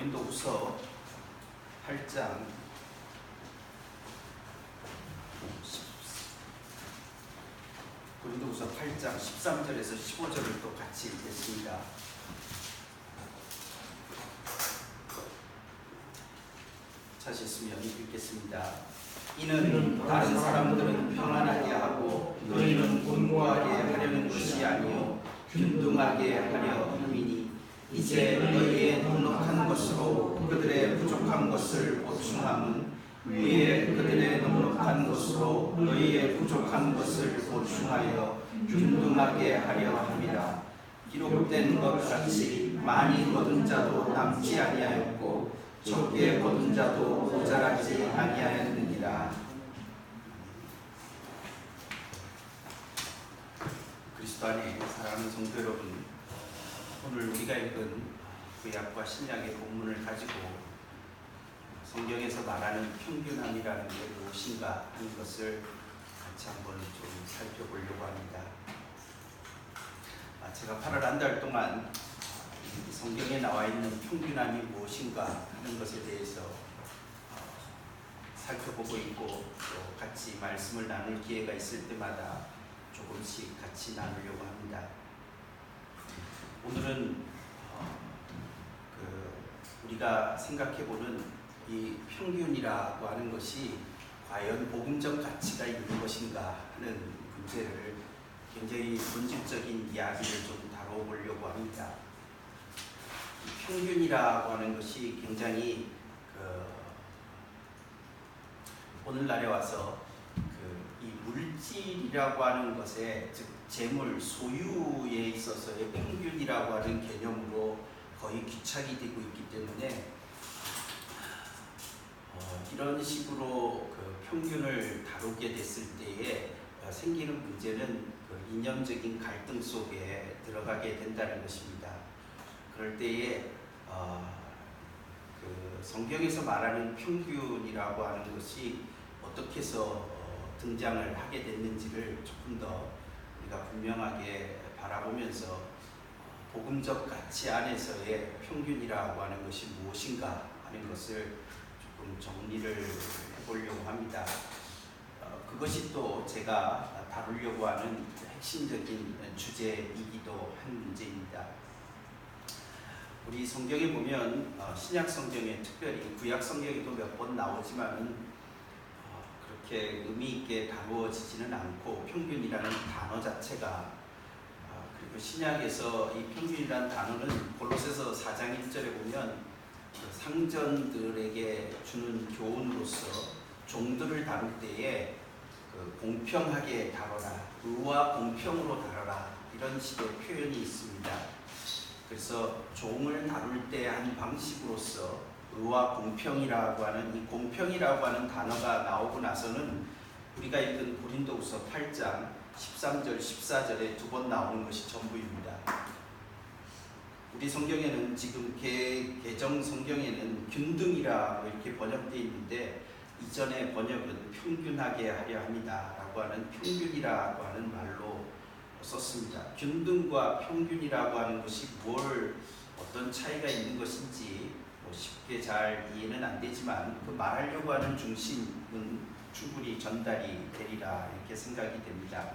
고린도후서 8장 13절에서 15절을 또 같이 읽겠습니다. 찾으셨으면 읽겠습니다. 이는 다른 사람들은 평안하게 하고 너희는 곤고하게 하려는 것이 아니요 균등하게 하려 함이니 이제 너희의 넉넉한 것으로 그들의 부족한 것을 보충함은 위에 그들의 넉넉한 것으로 너희의 부족한 것을 보충하여 균등하게 하려 함이라. 기록된 것 같이 많이 거둔 자도 남지 아니하였고 적게 거둔 자도 모자라지 아니하였느니라. 그리스도 안에 사랑하는 성도 여러분, 오늘 우리가 읽은 구약과 신약의 본문을 가지고 성경에서 말하는 평균함이라는 게 무엇인가 하는 것을 같이 한번 좀 살펴보려고 합니다. 제가 8월 한 달 동안 성경에 나와 있는 평균함이 무엇인가 하는 것에 대해서 살펴보고 있고 또 같이 말씀을 나눌 기회가 있을 때마다 조금씩 같이 나누려고 합니다. 오늘은 우리가 생각해보는 이 평균이라고 하는 것이 과연 복음적 가치가 있는 것인가 하는 문제를 굉장히 본질적인 이야기를 좀 다뤄보려고 합니다. 평균이라고 하는 것이 굉장히 오늘날에 와서 이 물질이라고 하는 것에, 즉 재물, 소유에 있어서의 평균이라고 하는 개념으로 거의 귀착이 되고 있기 때문에 이런 식으로 평균을 다루게 됐을 때에 생기는 문제는 이념적인 갈등 속에 들어가게 된다는 것입니다. 그럴 때에 성경에서 말하는 평균이라고 하는 것이 어떻게 해서 등장을 하게 됐는지를 조금 더 우리가 분명하게 바라보면서 복음적 가치 안에서의 평균이라고 하는 것이 무엇인가 하는 것을 조금 정리를 해보려고 합니다. 그것이 또 제가 다루려고 하는 핵심적인 주제이기도 한 문제입니다. 우리 성경에 보면 신약 성경에, 특별히 구약 성경에도 몇 번 나오지만은 그렇게 의미 있게 다루어지지는 않고, 평균이라는 단어 자체가, 그리고 신약에서 이 평균이라는 단어는 골로새서 4장 1절에 보면 상전들에게 주는 교훈으로서 종들을 다룰 때에 공평하게 다뤄라, 의와 공평으로 다뤄라, 이런 식의 표현이 있습니다. 그래서 종을 다룰 때 한 방식으로서 의와 공평이라고 하는, 이 공평이라고 하는 단어가 나오고 나서는 우리가 읽은 고린도후서 8장 13절 14절에 두 번 나오는 것이 전부입니다. 우리 성경에는 지금 개정 성경에는 균등이라고 이렇게 번역되어 있는데, 이전의 번역은 평균하게 하려 합니다 라고 하는 평균이라고 하는 말로 썼습니다. 균등과 평균이라고 하는 것이 어떤 차이가 있는 것인지 쉽게 잘 이해는 안 되지만, 말하려고 하는 중심은 충분히 전달이 되리라 이렇게 생각이 됩니다.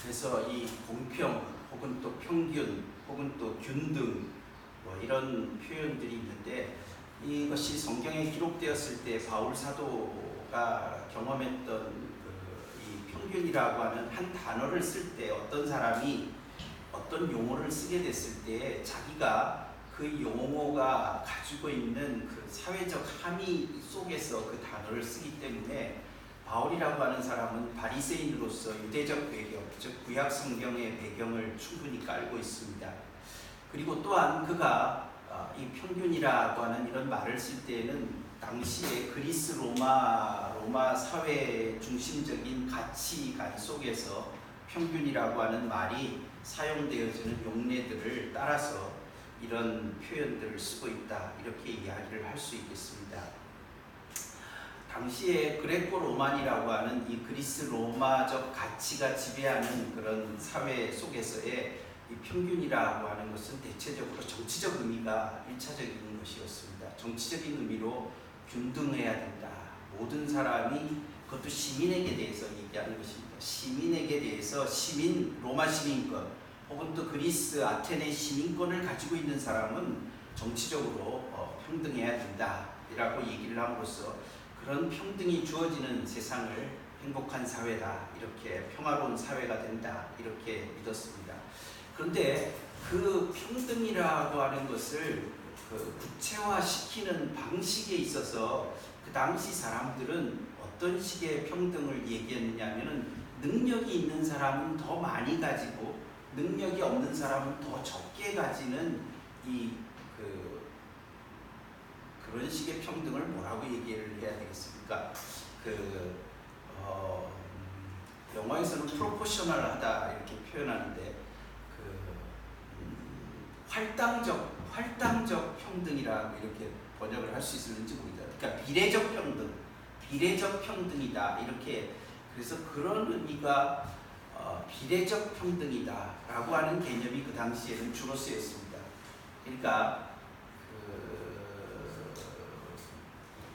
그래서 이 공평 혹은 또 평균 혹은 또 균등 이런 표현들이 있는데, 이것이 성경에 기록되었을 때 바울 사도가 경험했던 이 평균이라고 하는 한 단어를 쓸 때, 어떤 사람이 어떤 용어를 쓰게 됐을 때 자기가 그 용어가 가지고 있는 그 사회적 함의 속에서 그 단어를 쓰기 때문에, 바울이라고 하는 사람은 바리새인으로서 유대적 배경, 즉 구약 성경의 배경을 충분히 깔고 있습니다. 그리고 또한 그가 이 평균이라고 하는 이런 말을 쓸 때에는 당시에 그리스 로마 사회 중심적인 가치관 속에서 평균이라고 하는 말이 사용되어지는 용례들을 따라서 이런 표현들을 쓰고 있다, 이렇게 이야기를 할 수 있겠습니다. 당시에 그레코 로만이라고 하는 이 그리스 로마적 가치가 지배하는 그런 사회 속에서의 이 평균이라고 하는 것은 대체적으로 정치적 의미가 1차적인 것이었습니다. 정치적인 의미로 균등해야 된다. 모든 사람이, 그것도 시민에게 대해서 얘기하는 것입니다. 시민에게 대해서 로마 시민권 혹은 또 그리스 아테네 시민권을 가지고 있는 사람은 정치적으로 평등해야 된다라고 얘기를 함으로써 그런 평등이 주어지는 세상을 행복한 사회다, 이렇게 평화로운 사회가 된다, 이렇게 믿었습니다. 그런데 그 평등이라고 하는 것을 구체화시키는 방식에 있어서 그 당시 사람들은 어떤 식의 평등을 얘기했느냐 하면은 능력이 있는 사람은 더 많이 가지고 능력이 없는 사람은 더 적게 가지는 그런 식의 평등을 뭐라고 얘기를 해야 되겠습니까? 영화에서는 프로포셔널하다 이렇게 표현하는데 활당적 평등이라고 이렇게 번역을 할 수 있을지 모르겠다. 그러니까 비례적 평등이다 이렇게. 그래서 그런 의미가 비례적 평등이다라고 하는 개념이 그 당시에는 주로 쓰였습니다.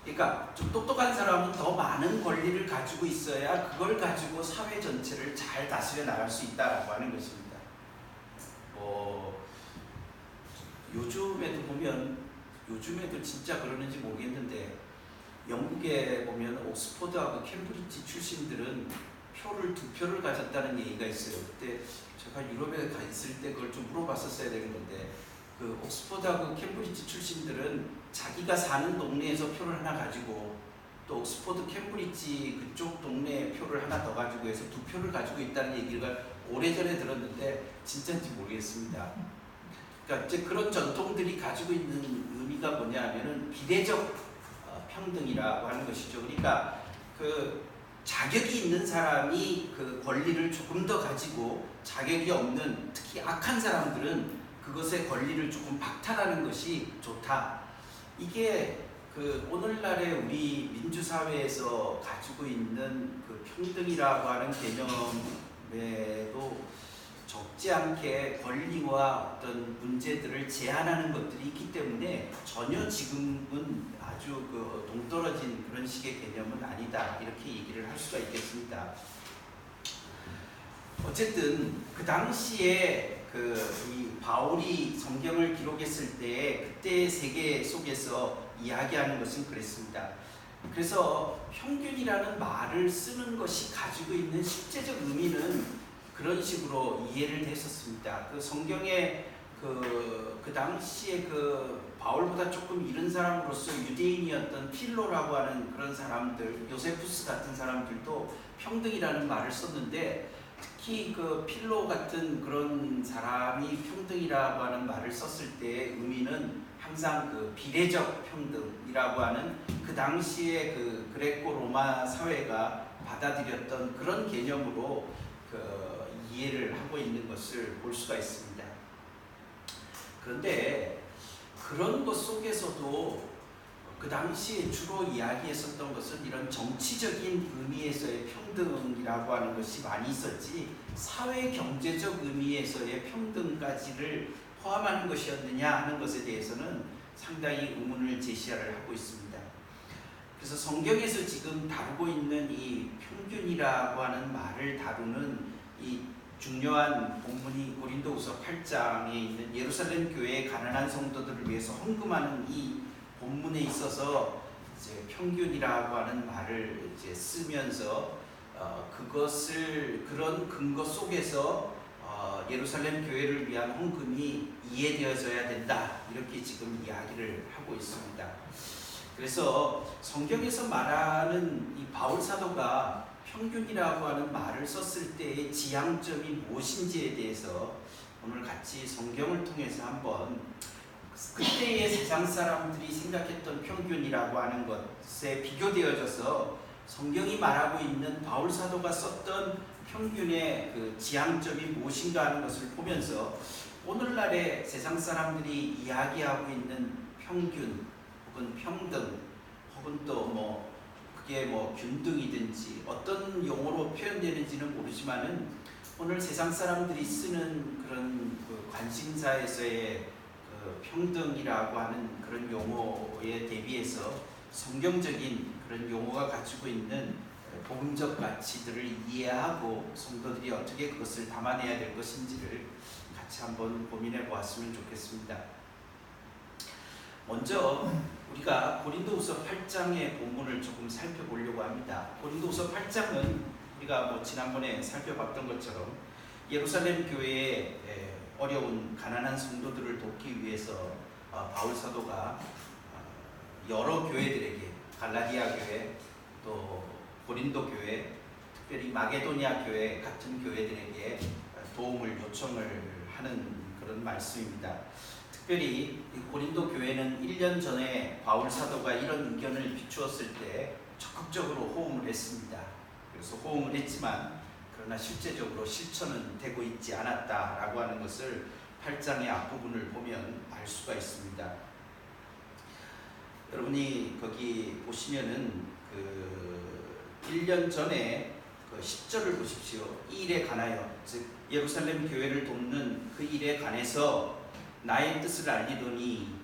그러니까 좀 똑똑한 사람은 더 많은 권리를 가지고 있어야 그걸 가지고 사회 전체를 잘 다스려 나갈 수 있다라고 하는 것입니다. 요즘에도 진짜 그러는지 모르겠는데 영국에 보면 옥스퍼드하고 캠브리지 출신들은 두 표를 가졌다는 얘기가 있어요. 그때 제가 유럽에 가 있을 때 그걸 좀 물어봤었어야 되는 건데, 그 옥스퍼드하고 캠브리지 출신들은 자기가 사는 동네에서 표를 하나 가지고 또 옥스퍼드 캠브리지 그쪽 동네에 표를 하나 더 가지고 해서 2표를 가지고 있다는 얘기를 오래전에 들었는데 진짜인지 모르겠습니다. 그러니까 이제 그런 전통들이 가지고 있는 의미가 뭐냐 하면은 비례적 평등이라고 하는 것이죠. 그러니까 그 자격이 있는 사람이 그 권리를 조금 더 가지고 자격이 없는, 특히 악한 사람들은 그것의 권리를 조금 박탈하는 것이 좋다. 이게 그 오늘날의 우리 민주사회에서 가지고 있는 그 평등이라고 하는 개념에도 적지 않게 권리와 어떤 문제들을 제한하는 것들이 있기 때문에 전혀 지금은 아주 동떨어진 그런 식의 개념은 아니다, 이렇게 얘기를 할 수가 있겠습니다. 어쨌든 그 당시에 이 바울이 성경을 기록했을 때 그때의 세계 속에서 이야기하는 것은 그랬습니다. 그래서 평균이라는 말을 쓰는 것이 가지고 있는 실제적 의미는 그런 식으로 이해를 했었습니다. 그 성경에 그 당시에 바울보다 조금 이른 사람으로서 유대인이었던 필로라고 하는 그런 사람들, 요세푸스 같은 사람들도 평등이라는 말을 썼는데, 특히 그 필로 같은 그런 사람이 평등이라고 하는 말을 썼을 때의 의미는 항상 그 비례적 평등이라고 하는 그 당시에 그 그레코 로마 사회가 받아들였던 그런 개념으로 이해를 하고 있는 것을 볼 수가 있습니다. 그런데 그런 것 속에서도 그 당시에 주로 이야기했었던 것은 이런 정치적인 의미에서의 평등이라고 하는 것이 많이 있었지, 사회 경제적 의미에서의 평등까지를 포함하는 것이었느냐 하는 것에 대해서는 상당히 의문을 제시를 하고 있습니다. 그래서 성경에서 지금 다루고 있는 이 평균이라고 하는 말을 다루는 이 중요한 본문이 고린도후서 8장에 있는 예루살렘 교회의 가난한 성도들을 위해서 헌금하는 이 본문에 있어서 이제 평균이라고 하는 말을 이제 쓰면서 그런 근거 속에서 예루살렘 교회를 위한 헌금이 이해되어져야 된다, 이렇게 지금 이야기를 하고 있습니다. 그래서 성경에서 말하는 이 바울 사도가 평균이라고 하는 말을 썼을 때의 지향점이 무엇인지에 대해서 오늘 같이 성경을 통해서 한번 그때의 세상 사람들이 생각했던 평균이라고 하는 것에 비교되어져서 성경이 말하고 있는 바울 사도가 썼던 평균의 그 지향점이 무엇인가 하는 것을 보면서 오늘날의 세상 사람들이 이야기하고 있는 평균 혹은 평등 혹은 또 그게 균등이든지 어떤 용어로 표현되는지는 모르지만은 오늘 세상 사람들이 쓰는 그런 그 관심사에서의 그 평등이라고 하는 그런 용어에 대비해서 성경적인 그런 용어가 가지고 있는 복음적 가치들을 이해하고 성도들이 어떻게 그것을 담아내야 될 것인지를 같이 한번 고민해 보았으면 좋겠습니다. 먼저 우리가 고린도후서 8장의 본문을 조금 살펴보려고 합니다. 고린도후서 8장은 우리가 지난번에 살펴봤던 것처럼 예루살렘 교회의 어려운 가난한 성도들을 돕기 위해서 바울 사도가 여러 교회들에게 갈라디아 교회 또 고린도 교회 특별히 마게도니아 교회 같은 교회들에게 도움을 요청을 하는 그런 말씀입니다. 특별히 고린도 교회는 1년 전에 바울 사도가 이런 의견을 비추었을 때 적극적으로 호응을 했습니다. 그래서 호응을 했지만 그러나 실제적으로 실천은 되고 있지 않았다라고 하는 것을 8장의 앞부분을 보면 알 수가 있습니다. 여러분이 거기 보시면은 그 1년 전에 그 10절을 보십시오. 이 일에 관하여, 즉 예루살렘 교회를 돕는 그 일에 관해서 나의 뜻을 알리더니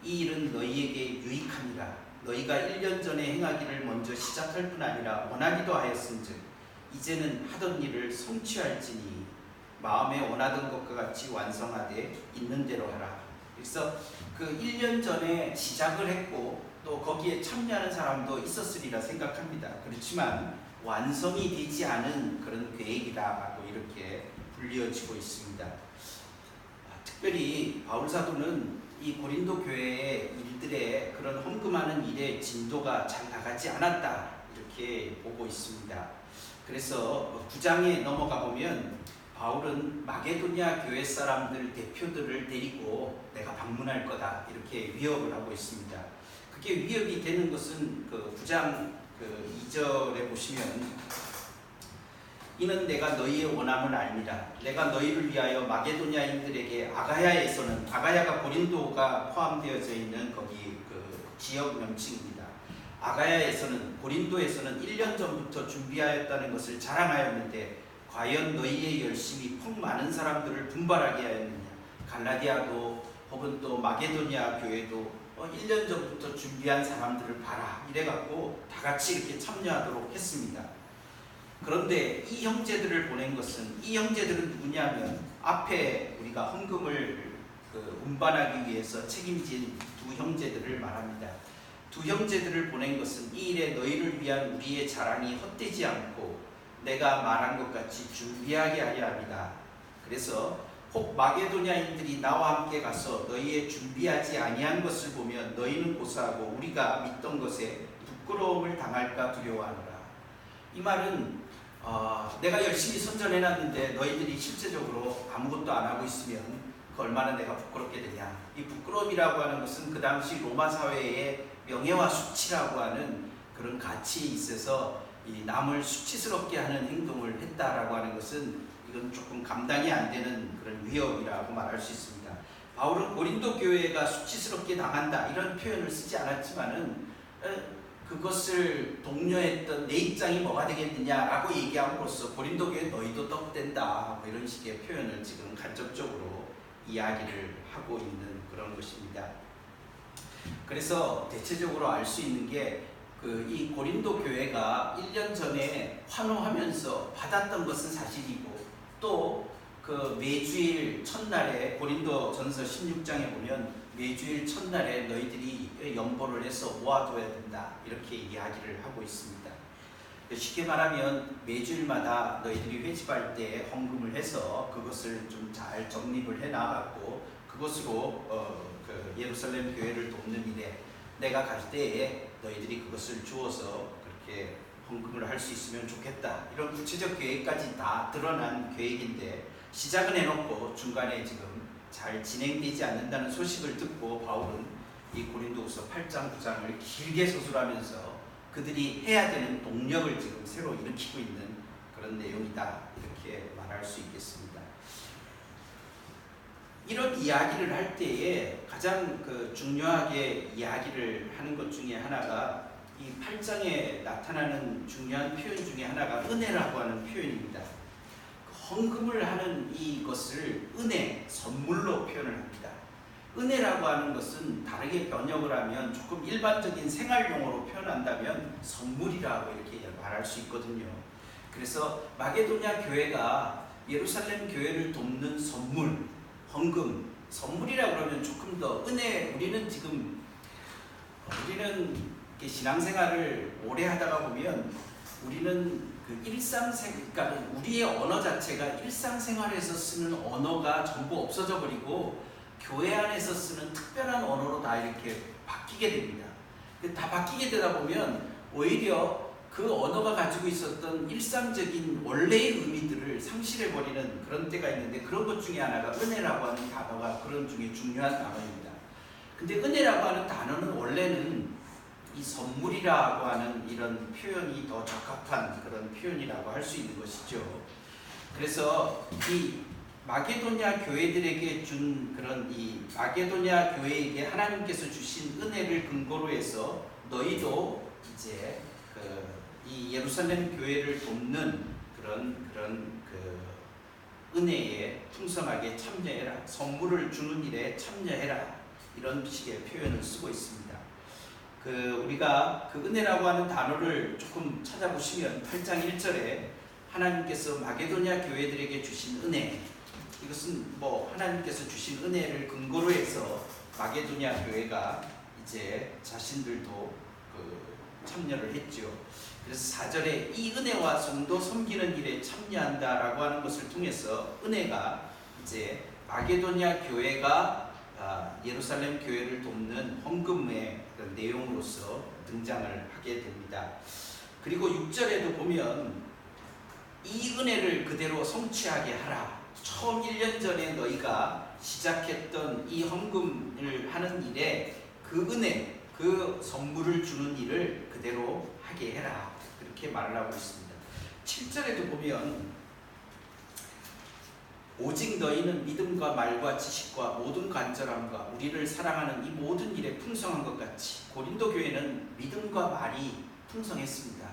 이 일은 너희에게 유익하니라. 너희가 1년 전에 행하기를 먼저 시작할 뿐 아니라 원하기도 하였은즉 이제는 하던 일을 성취할지니 마음에 원하던 것과 같이 완성하되 있는 대로 하라. 그래서 그 1년 전에 시작을 했고 또 거기에 참여하는 사람도 있었으리라 생각합니다. 그렇지만 완성이 되지 않은 그런 계획이다라고 이렇게 불리어지고 있습니다. 특별히 바울 사도는 이 고린도 교회의 일들의 그런 헌금하는 일의 진도가 잘 나가지 않았다 이렇게 보고 있습니다. 그래서 9장에 넘어가 보면 바울은 마게도니아 교회 사람들 대표들을 데리고 내가 방문할 거다 이렇게 위협을 하고 있습니다. 그게 위협이 되는 것은 그 9장 그 2절에 보시면 이는 내가 너희의 원함을 알미라. 내가 너희를 위하여 마게도니아인들에게 아가야가 고린도가 포함되어져 있는 거기 그 지역 명칭입니다. 아가야에서는 고린도에서는 1년 전부터 준비하였다는 것을 자랑하였는데 과연 너희의 열심이 폭 많은 사람들을 분발하게 하였느냐. 갈라디아도 혹은 또 마게도니아 교회도 1년 전부터 준비한 사람들을 봐라 이래갖고 다 같이 이렇게 참여하도록 했습니다. 그런데 이 형제들을 보낸 것은 이 형제들은 누구냐면 앞에 우리가 헌금을 운반하기 위해서 책임진 두 형제들을 말합니다. 두 형제들을 보낸 것은 이 일에 너희를 위한 우리의 자랑이 헛되지 않고 내가 말한 것 같이 준비하게 하려 합니다. 그래서 혹 마게도냐인들이 나와 함께 가서 너희의 준비하지 아니한 것을 보면 너희는 고사하고 우리가 믿던 것에 부끄러움을 당할까 두려워하노라. 이 말은 내가 열심히 선전해놨는데 너희들이 실제적으로 아무것도 안 하고 있으면 그 얼마나 내가 부끄럽게 되냐. 이 부끄러움이라고 하는 것은 그 당시 로마 사회의 명예와 수치라고 하는 그런 가치에 있어서 이 남을 수치스럽게 하는 행동을 했다라고 하는 것은 이건 조금 감당이 안 되는 그런 위협이라고 말할 수 있습니다. 바울은 고린도 교회가 수치스럽게 당한다 이런 표현을 쓰지 않았지만은 그것을 독려했던 내 입장이 뭐가 되겠느냐라고 얘기함으로써 고린도 교회 너희도 떡된다 뭐 이런 식의 표현을 지금 간접적으로 이야기를 하고 있는 그런 것입니다. 그래서 대체적으로 알 수 있는 게 이 고린도 교회가 1년 전에 환호하면서 받았던 것은 사실이고 또 그 매주일 첫날에 고린도 전서 16장에 보면 매주일 첫날에 너희들이 연보를 해서 모아둬야 된다 이렇게 이야기를 하고 있습니다. 쉽게 말하면 매주일마다 너희들이 회집할 때 헌금을 해서 그것을 좀 잘 정립을 해 나가고 그것으로 그 예루살렘 교회를 돕는 일에 내가 갈 때에 너희들이 그것을 주어서 그렇게 헌금을 할 수 있으면 좋겠다 이런 구체적 계획까지 다 드러난 계획인데 시작은 해놓고 중간에 지금 잘 진행되지 않는다는 소식을 듣고 바울은 이 고린도후서 8장 9장을 길게 서술하면서 그들이 해야 되는 동력을 지금 새로 일으키고 있는 그런 내용이다 이렇게 말할 수 있겠습니다. 이런 이야기를 할 때에 가장 중요하게 이야기를 하는 것 중에 하나가 이 8장에 나타나는 중요한 표현 중에 하나가 은혜라고 하는 표현입니다. 헌금을 하는 이것을 은혜, 선물로 표현을 합니다. 은혜라고 하는 것은 다르게 번역을 하면 조금 일반적인 생활용어로 표현한다면 선물이라고 이렇게 말할 수 있거든요. 그래서 마게도냐 교회가 예루살렘 교회를 돕는 선물, 헌금, 선물이라고 그러면 조금 더 은혜, 우리는 이렇게 신앙생활을 오래 하다가 보면 우리는 그러니까 우리의 언어 자체가 일상생활에서 쓰는 언어가 전부 없어져 버리고 교회 안에서 쓰는 특별한 언어로 다 이렇게 바뀌게 됩니다. 다 바뀌게 되다 보면 오히려 그 언어가 가지고 있었던 일상적인 원래의 의미들을 상실해버리는 그런 때가 있는데, 그런 것 중에 하나가 은혜라고 하는 단어가 그런 중에 중요한 단어입니다. 근데 은혜라고 하는 단어는 원래는 이 선물이라고 하는 이런 표현이 더 적합한 그런 표현이라고 할 수 있는 것이죠. 그래서 이 마게도냐 교회들에게 준 그런 이 마게도냐 교회에게 하나님께서 주신 은혜를 근거로 해서 너희도 이제 이 예루살렘 교회를 돕는 그런 은혜에 풍성하게 참여해라, 선물을 주는 일에 참여해라, 이런 식의 표현을 쓰고 있습니다. 우리가 그 은혜라고 하는 단어를 조금 찾아보시면 8장 1절에 하나님께서 마게도냐 교회들에게 주신 은혜, 이것은 하나님께서 주신 은혜를 근거로 해서 마게도냐 교회가 이제 자신들도 참여를 했죠. 그래서 4절에 이 은혜와 성도 섬기는 일에 참여한다라고 하는 것을 통해서 은혜가 이제 마게도냐 교회가 예루살렘 교회를 돕는 헌금의 그런 내용으로서 등장을 하게 됩니다. 그리고 6절에도 보면 이 은혜를 그대로 성취하게 하라. 처음 1년 전에 너희가 시작했던 이 헌금을 하는 일에 그 은혜, 그 선물을 주는 일을 그대로 하게 해라, 그렇게 말을 하고 있습니다. 7절에도 보면 오직 너희는 믿음과 말과 지식과 모든 간절함과 우리를 사랑하는 이 모든 일에 풍성한 것 같이, 고린도 교회는 믿음과 말이 풍성했습니다.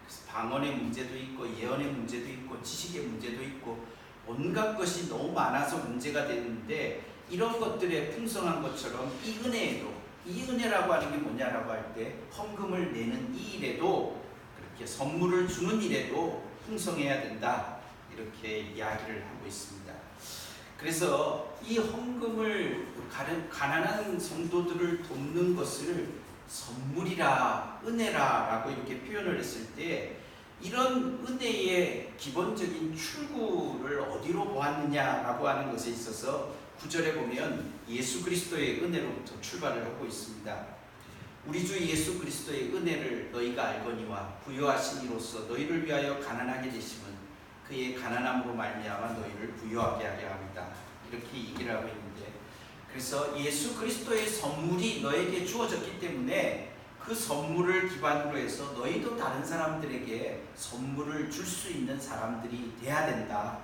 그래서 방언의 문제도 있고 예언의 문제도 있고 지식의 문제도 있고 온갖 것이 너무 많아서 문제가 됐는데, 이런 것들에 풍성한 것처럼 이 은혜에도, 이 은혜라고 하는 게 뭐냐라고 할 때 헌금을 내는 이 일에도, 그렇게 선물을 주는 일에도 풍성해야 된다, 이렇게 이야기를 하고 있습니다. 그래서 이 헌금을 가난한 성도들을 돕는 것을 선물이라, 은혜라라고 이렇게 표현을 했을 때, 이런 은혜의 기본적인 출구를 어디로 보았느냐라고 하는 것에 있어서 9절에 보면 예수 그리스도의 은혜로부터 출발을 하고 있습니다. 우리 주 예수 그리스도의 은혜를 너희가 알거니와 부요하신 이로써 너희를 위하여 가난하게 되심은 그의 가난함으로 말미암아 너희를 부요하게 하려 합니다, 이렇게 얘기를 하고 있는데, 그래서 예수 그리스도의 선물이 너에게 주어졌기 때문에 그 선물을 기반으로 해서 너희도 다른 사람들에게 선물을 줄 수 있는 사람들이 돼야 된다,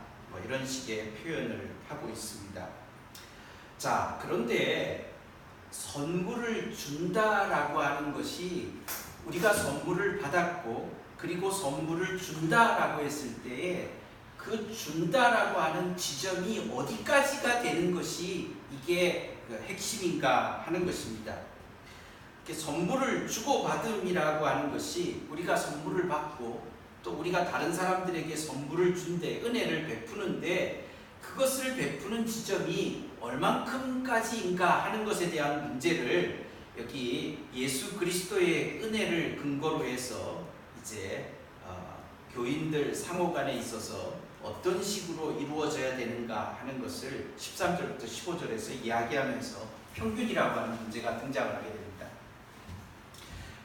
이런 식의 표현을 하고 있습니다. 자, 그런데 선물을 준다라고 하는 것이, 우리가 선물을 받았고 그리고 선물을 준다라고 했을 때에 그 준다라고 하는 지점이 어디까지가 되는 것이 이게 핵심인가 하는 것입니다. 선물을 주고받음이라고 하는 것이, 우리가 선물을 받고 또 우리가 다른 사람들에게 선물을 준데, 은혜를 베푸는데, 그것을 베푸는 지점이 얼만큼까지인가 하는 것에 대한 문제를 여기 예수 그리스도의 은혜를 근거로 해서 이제 교인들 상호 간에 있어서 어떤 식으로 이루어져야 되는가 하는 것을 13절부터 15절에서 이야기하면서 평균이라고 하는 문제가 등장을 하게 됩니다.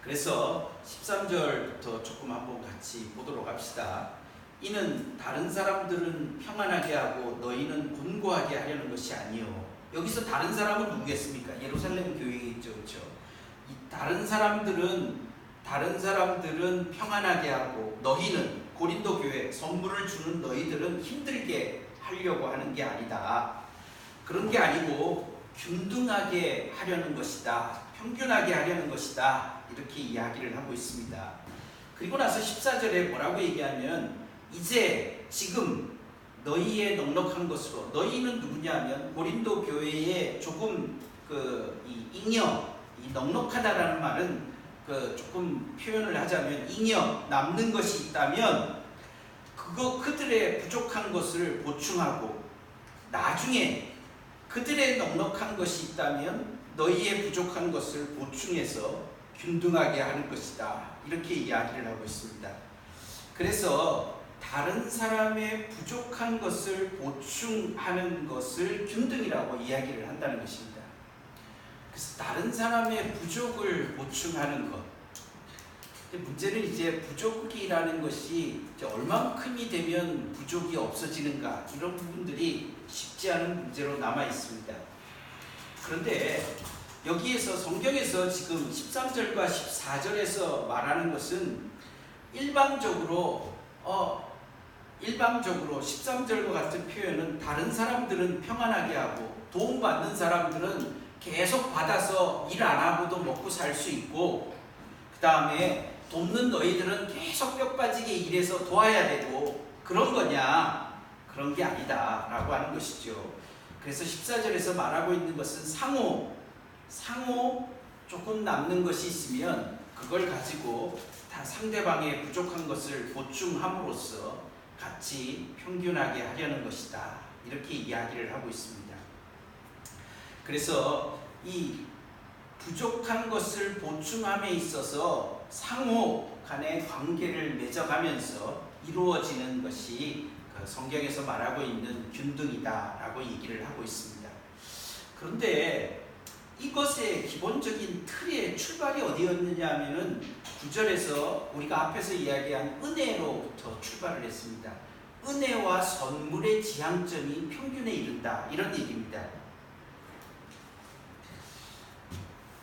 그래서 13절부터 조금 한번 같이 보도록 합시다. 이는 다른 사람들은 평안하게 하고 너희는 곤고하게 하려는 것이 아니요. 여기서 다른 사람은 누구겠습니까? 예루살렘 교회겠죠, 그렇죠? 이 다른 사람들은 평안하게 하고, 너희는, 고린도 교회, 선물을 주는 너희들은 힘들게 하려고 하는 게 아니다. 그런 게 아니고 균등하게 하려는 것이다, 평균하게 하려는 것이다, 이렇게 이야기를 하고 있습니다. 그리고 나서 14절에 뭐라고 얘기하면, 이제 지금 너희의 넉넉한 것으로. 너희는 누구냐면 고린도 교회에 조금 이 잉여, 이 넉넉하다라는 말은 조금 표현을 하자면 잉여 남는 것이 있다면 그들의 부족한 것을 보충하고, 나중에 그들의 넉넉한 것이 있다면 너희의 부족한 것을 보충해서 균등하게 하는 것이다. 이렇게 이야기를 하고 있습니다. 그래서 다른 사람의 부족한 것을 보충하는 것을 균등이라고 이야기를 한다는 것입니다. 그래서 다른 사람의 부족을 보충하는 것. 문제는 이제 부족이라는 것이 이제 얼만큼이 되면 부족이 없어지는가, 이런 부분들이 쉽지 않은 문제로 남아 있습니다. 그런데 여기에서 성경에서 지금 13절과 14절에서 말하는 것은 일방적으로 13절과 같은 표현은 다른 사람들은 평안하게 하고 도움받는 사람들은 계속 받아서 일 안 하고도 먹고 살 수 있고, 그 다음에 돕는 너희들은 계속 뼈 빠지게 일해서 도와야 되고, 그런 거냐? 그런 게 아니다 라고 하는 것이죠. 그래서 14절에서 말하고 있는 것은 상호 조금 남는 것이 있으면 그걸 가지고 다 상대방의 부족한 것을 보충함으로써 같이 평균하게 하려는 것이다, 이렇게 이야기를 하고 있습니다. 그래서 이 부족한 것을 보충함에 있어서 상호 간의 관계를 맺어가면서 이루어지는 것이 성경에서 말하고 있는 균등이다라고 얘기를 하고 있습니다. 그런데 이것의 기본적인 틀의 출발이 어디였느냐 하면은 9절에서 우리가 앞에서 이야기한 은혜로부터 출발을 했습니다. 은혜와 선물의 지향점이 평균에 이른다, 이런 얘기입니다.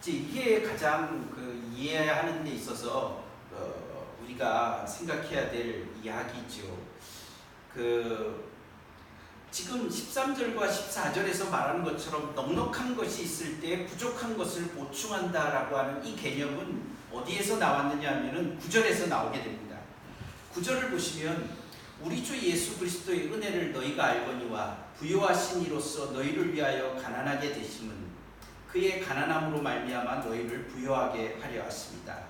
이게 가장 이해하는 데 있어서 우리가 생각해야 될 이야기죠. 지금 13절과 14절에서 말하는 것처럼 넉넉한 것이 있을 때 부족한 것을 보충한다라고 하는 이 개념은 어디에서 나왔느냐 하면은 9절에서 나오게 됩니다. 9절을 보시면 우리 주 예수 그리스도의 은혜를 너희가 알거니와 부요하신 이로써 너희를 위하여 가난하게 되심은 그의 가난함으로 말미암아 너희를 부요하게 하려 하십니다.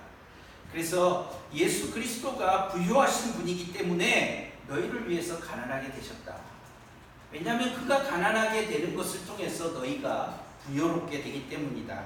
그래서 예수 그리스도가 부요하신 분이기 때문에 너희를 위해서 가난하게 되셨다. 왜냐하면 그가 가난하게 되는 것을 통해서 너희가 부요롭게 되기 때문이다.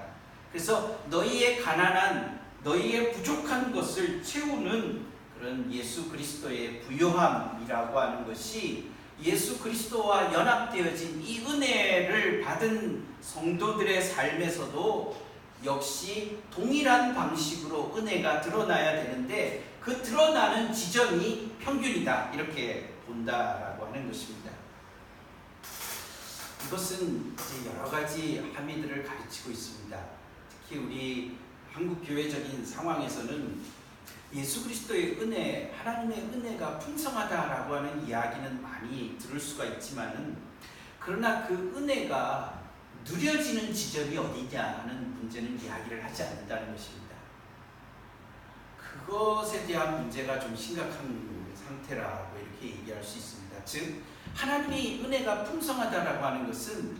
그래서 너희의 가난한, 너희의 부족한 것을 채우는 그런 예수 그리스도의 부요함이라고 하는 것이 예수 그리스도와 연합되어진 이 은혜를 받은 성도들의 삶에서도 역시 동일한 방식으로 은혜가 드러나야 되는데, 그 드러나는 지점이 평균이다, 이렇게 본다라고 하는 것입니다. 이것은 이제 여러 가지 함의들을 가르치고 있습니다. 특히 우리 한국 교회적인 상황에서는 예수 그리스도의 은혜, 하나님의 은혜가 풍성하다라고 하는 이야기는 많이 들을 수가 있지만은, 그러나 그 은혜가 누려지는 지점이 어디냐 하는 문제는 이야기를 하지 않는다는 것입니다. 그것에 대한 문제가 좀 심각한 상태라고 이렇게 얘기할 수 있습니다. 즉, 하나님의 은혜가 풍성하다라고 하는 것은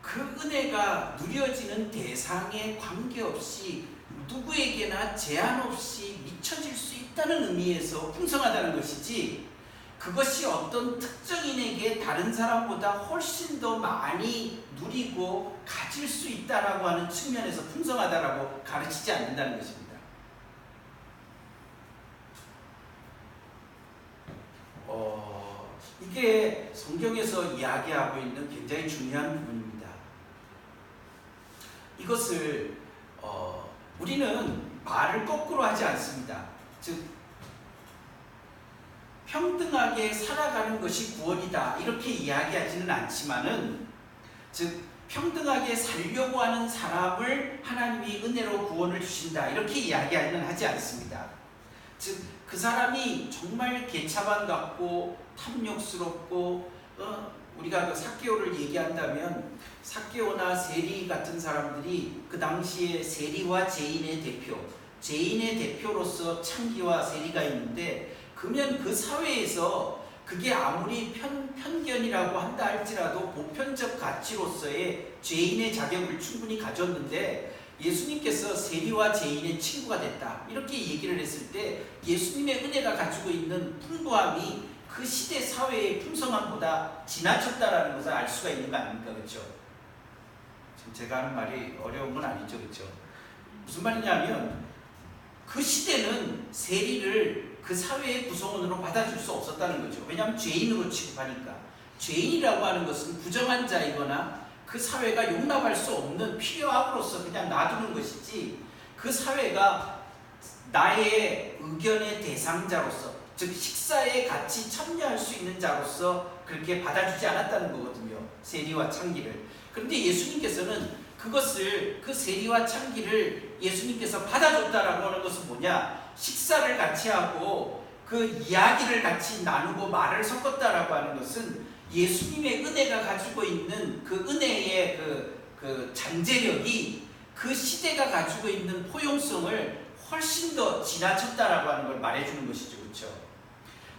그 은혜가 누려지는 대상에 관계없이 누구에게나 제한 없이 미쳐질 수 있다는 의미에서 풍성하다는 것이지, 그것이 어떤 특정인에게 다른 사람보다 훨씬 더 많이 누리고 가질 수 있다라고 하는 측면에서 풍성하다라고 가르치지 않는다는 것입니다. 이게 성경에서 이야기하고 있는 굉장히 중요한 부분입니다. 이것을 우리는 말을 거꾸로 하지 않습니다. 즉, 평등하게 살아가는 것이 구원이다, 이렇게 이야기하지는 않지만은, 즉 평등하게 살려고 하는 사람을 하나님이 은혜로 구원을 주신다, 이렇게 이야기하지는 하지 않습니다. 즉 그 사람이 정말 개차반 같고 탐욕스럽고 우리가 그 삭개오를 얘기한다면 삭개오나 세리 같은 사람들이 그 당시에 세리와 죄인의 대표로서 창기와 세리가 있는데, 그러면 그 사회에서 그게 아무리 편견이라고 한다 할지라도 보편적 가치로서의 죄인의 자격을 충분히 가졌는데 예수님께서 세리와 죄인의 친구가 됐다 이렇게 얘기를 했을 때 예수님의 은혜가 가지고 있는 풍부함이 그 시대 사회의 풍성함보다 지나쳤다라는 것을 알 수가 있는 거 아닙니까? 그렇죠? 지금 제가 하는 말이 어려운 건 아니죠. 그렇죠? 무슨 말이냐면 그 시대는 세리를 그 사회의 구성원으로 받아줄 수 없었다는 거죠. 왜냐하면 죄인으로 취급하니까. 죄인이라고 하는 것은 부정한 자이거나 그 사회가 용납할 수 없는 필요악으로서 그냥 놔두는 것이지 그 사회가 나의 의견의 대상자로서 즉 식사에 같이 참여할 수 있는 자로서 그렇게 받아주지 않았다는 거거든요. 세리와 창기를. 그런데 예수님께서는 그것을 그 세리와 창기를 예수님께서 받아줬다라고 하는 것은 뭐냐? 식사를 같이 하고 그 이야기를 같이 나누고 말을 섞었다라고 하는 것은 예수님의 은혜가 가지고 있는 그 은혜의 그 잠재력이 그 시대가 가지고 있는 포용성을 훨씬 더 지나쳤다라고 하는 걸 말해주는 것이죠. 그렇죠?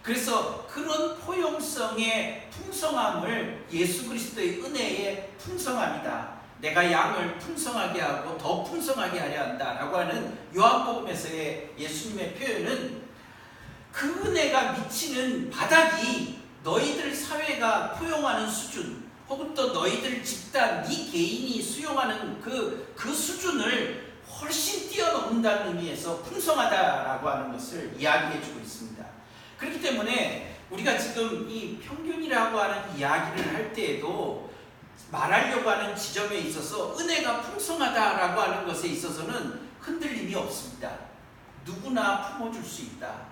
그래서 그런 포용성의 풍성함을 예수 그리스도의 은혜의 풍성함이다. 내가 양을 풍성하게 하고 더 풍성하게 하려 한다라고 하는 요한복음에서의 예수님의 표현은 그 은혜가 미치는 바닥이 너희들 사회가 포용하는 수준 혹은 또 너희들 집단, 네 개인이 수용하는 그 수준을 훨씬 뛰어넘는다는 의미에서 풍성하다라고 하는 것을 이야기해주고 있습니다. 그렇기 때문에 우리가 지금 이 평균이라고 하는 이야기를 할 때에도 말하려고 하는 지점에 있어서 은혜가 풍성하다라고 하는 것에 있어서는 흔들림이 없습니다. 누구나 품어줄 수 있다.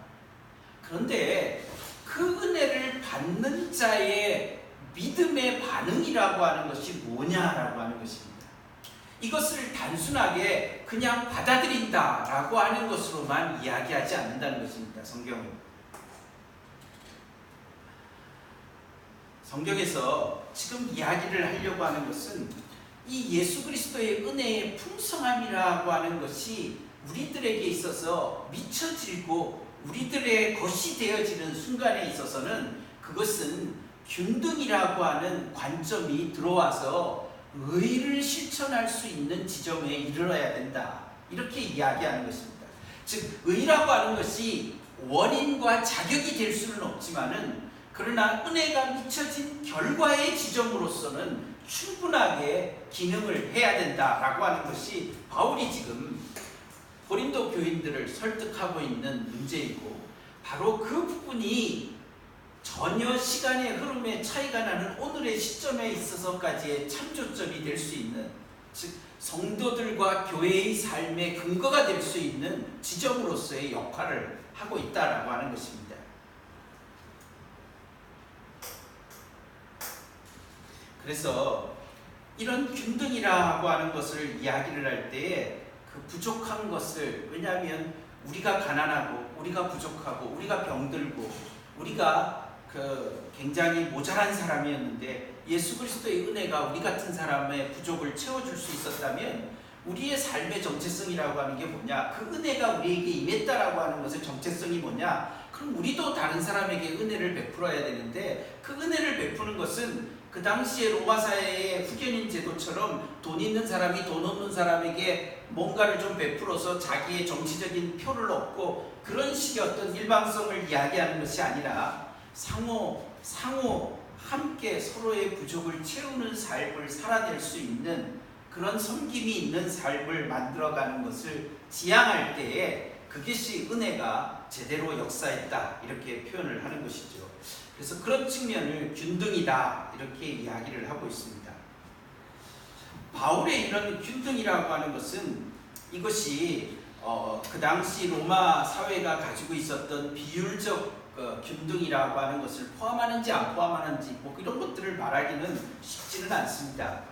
그런데 그 은혜를 받는 자의 믿음의 반응이라고 하는 것이 뭐냐라고 하는 것입니다. 이것을 단순하게 그냥 받아들인다라고 하는 것으로만 이야기하지 않는다는 것입니다. 성경에서 지금 이야기를 하려고 하는 것은 이 예수 그리스도의 은혜의 풍성함이라고 하는 것이 우리들에게 있어서 미쳐지고 우리들의 것이 되어지는 순간에 있어서는 그것은 균등이라고 하는 관점이 들어와서 의를 실천할 수 있는 지점에 이르러야 된다. 이렇게 이야기하는 것입니다. 즉 의라고 하는 것이 원인과 자격이 될 수는 없지만은 그러나 은혜가 미쳐진 결과의 지점으로서는 충분하게 기능을 해야 된다라고 하는 것이 바울이 지금 고린도 교인들을 설득하고 있는 문제이고 바로 그 부분이 전혀 시간의 흐름에 차이가 나는 오늘의 시점에 있어서까지의 참조점이 될 수 있는 즉 성도들과 교회의 삶의 근거가 될 수 있는 지점으로서의 역할을 하고 있다라고 하는 것입니다. 그래서 이런 균등이라고 하는 것을 이야기를 할 때에 그 부족한 것을 왜냐하면 우리가 가난하고 우리가 부족하고 우리가 병들고 우리가 굉장히 모자란 사람이었는데 예수 그리스도의 은혜가 우리 같은 사람의 부족을 채워줄 수 있었다면 우리의 삶의 정체성이라고 하는 게 뭐냐? 그 은혜가 우리에게 임했다라고 하는 것의 정체성이 뭐냐? 그럼 우리도 다른 사람에게 은혜를 베풀어야 되는데 그 은혜를 베푸는 것은 그 당시에 로마 사회의 후견인 제도처럼 돈 있는 사람이 돈 없는 사람에게 뭔가를 좀 베풀어서 자기의 정치적인 표를 얻고 그런 식의 어떤 일방성을 이야기하는 것이 아니라 상호 함께 서로의 부족을 채우는 삶을 살아낼 수 있는 그런 섬김이 있는 삶을 만들어가는 것을 지향할 때에 그것이 은혜가 제대로 역사했다 이렇게 표현을 하는 것이죠. 그래서 그런 측면을 균등이다 이렇게 이야기를 하고 있습니다. 바울의 이런 균등이라고 하는 것은 이것이 그 당시 로마 사회가 가지고 있었던 비율적 균등이라고 하는 것을 포함하는지 안 포함하는지 뭐 이런 것들을 말하기는 쉽지는 않습니다.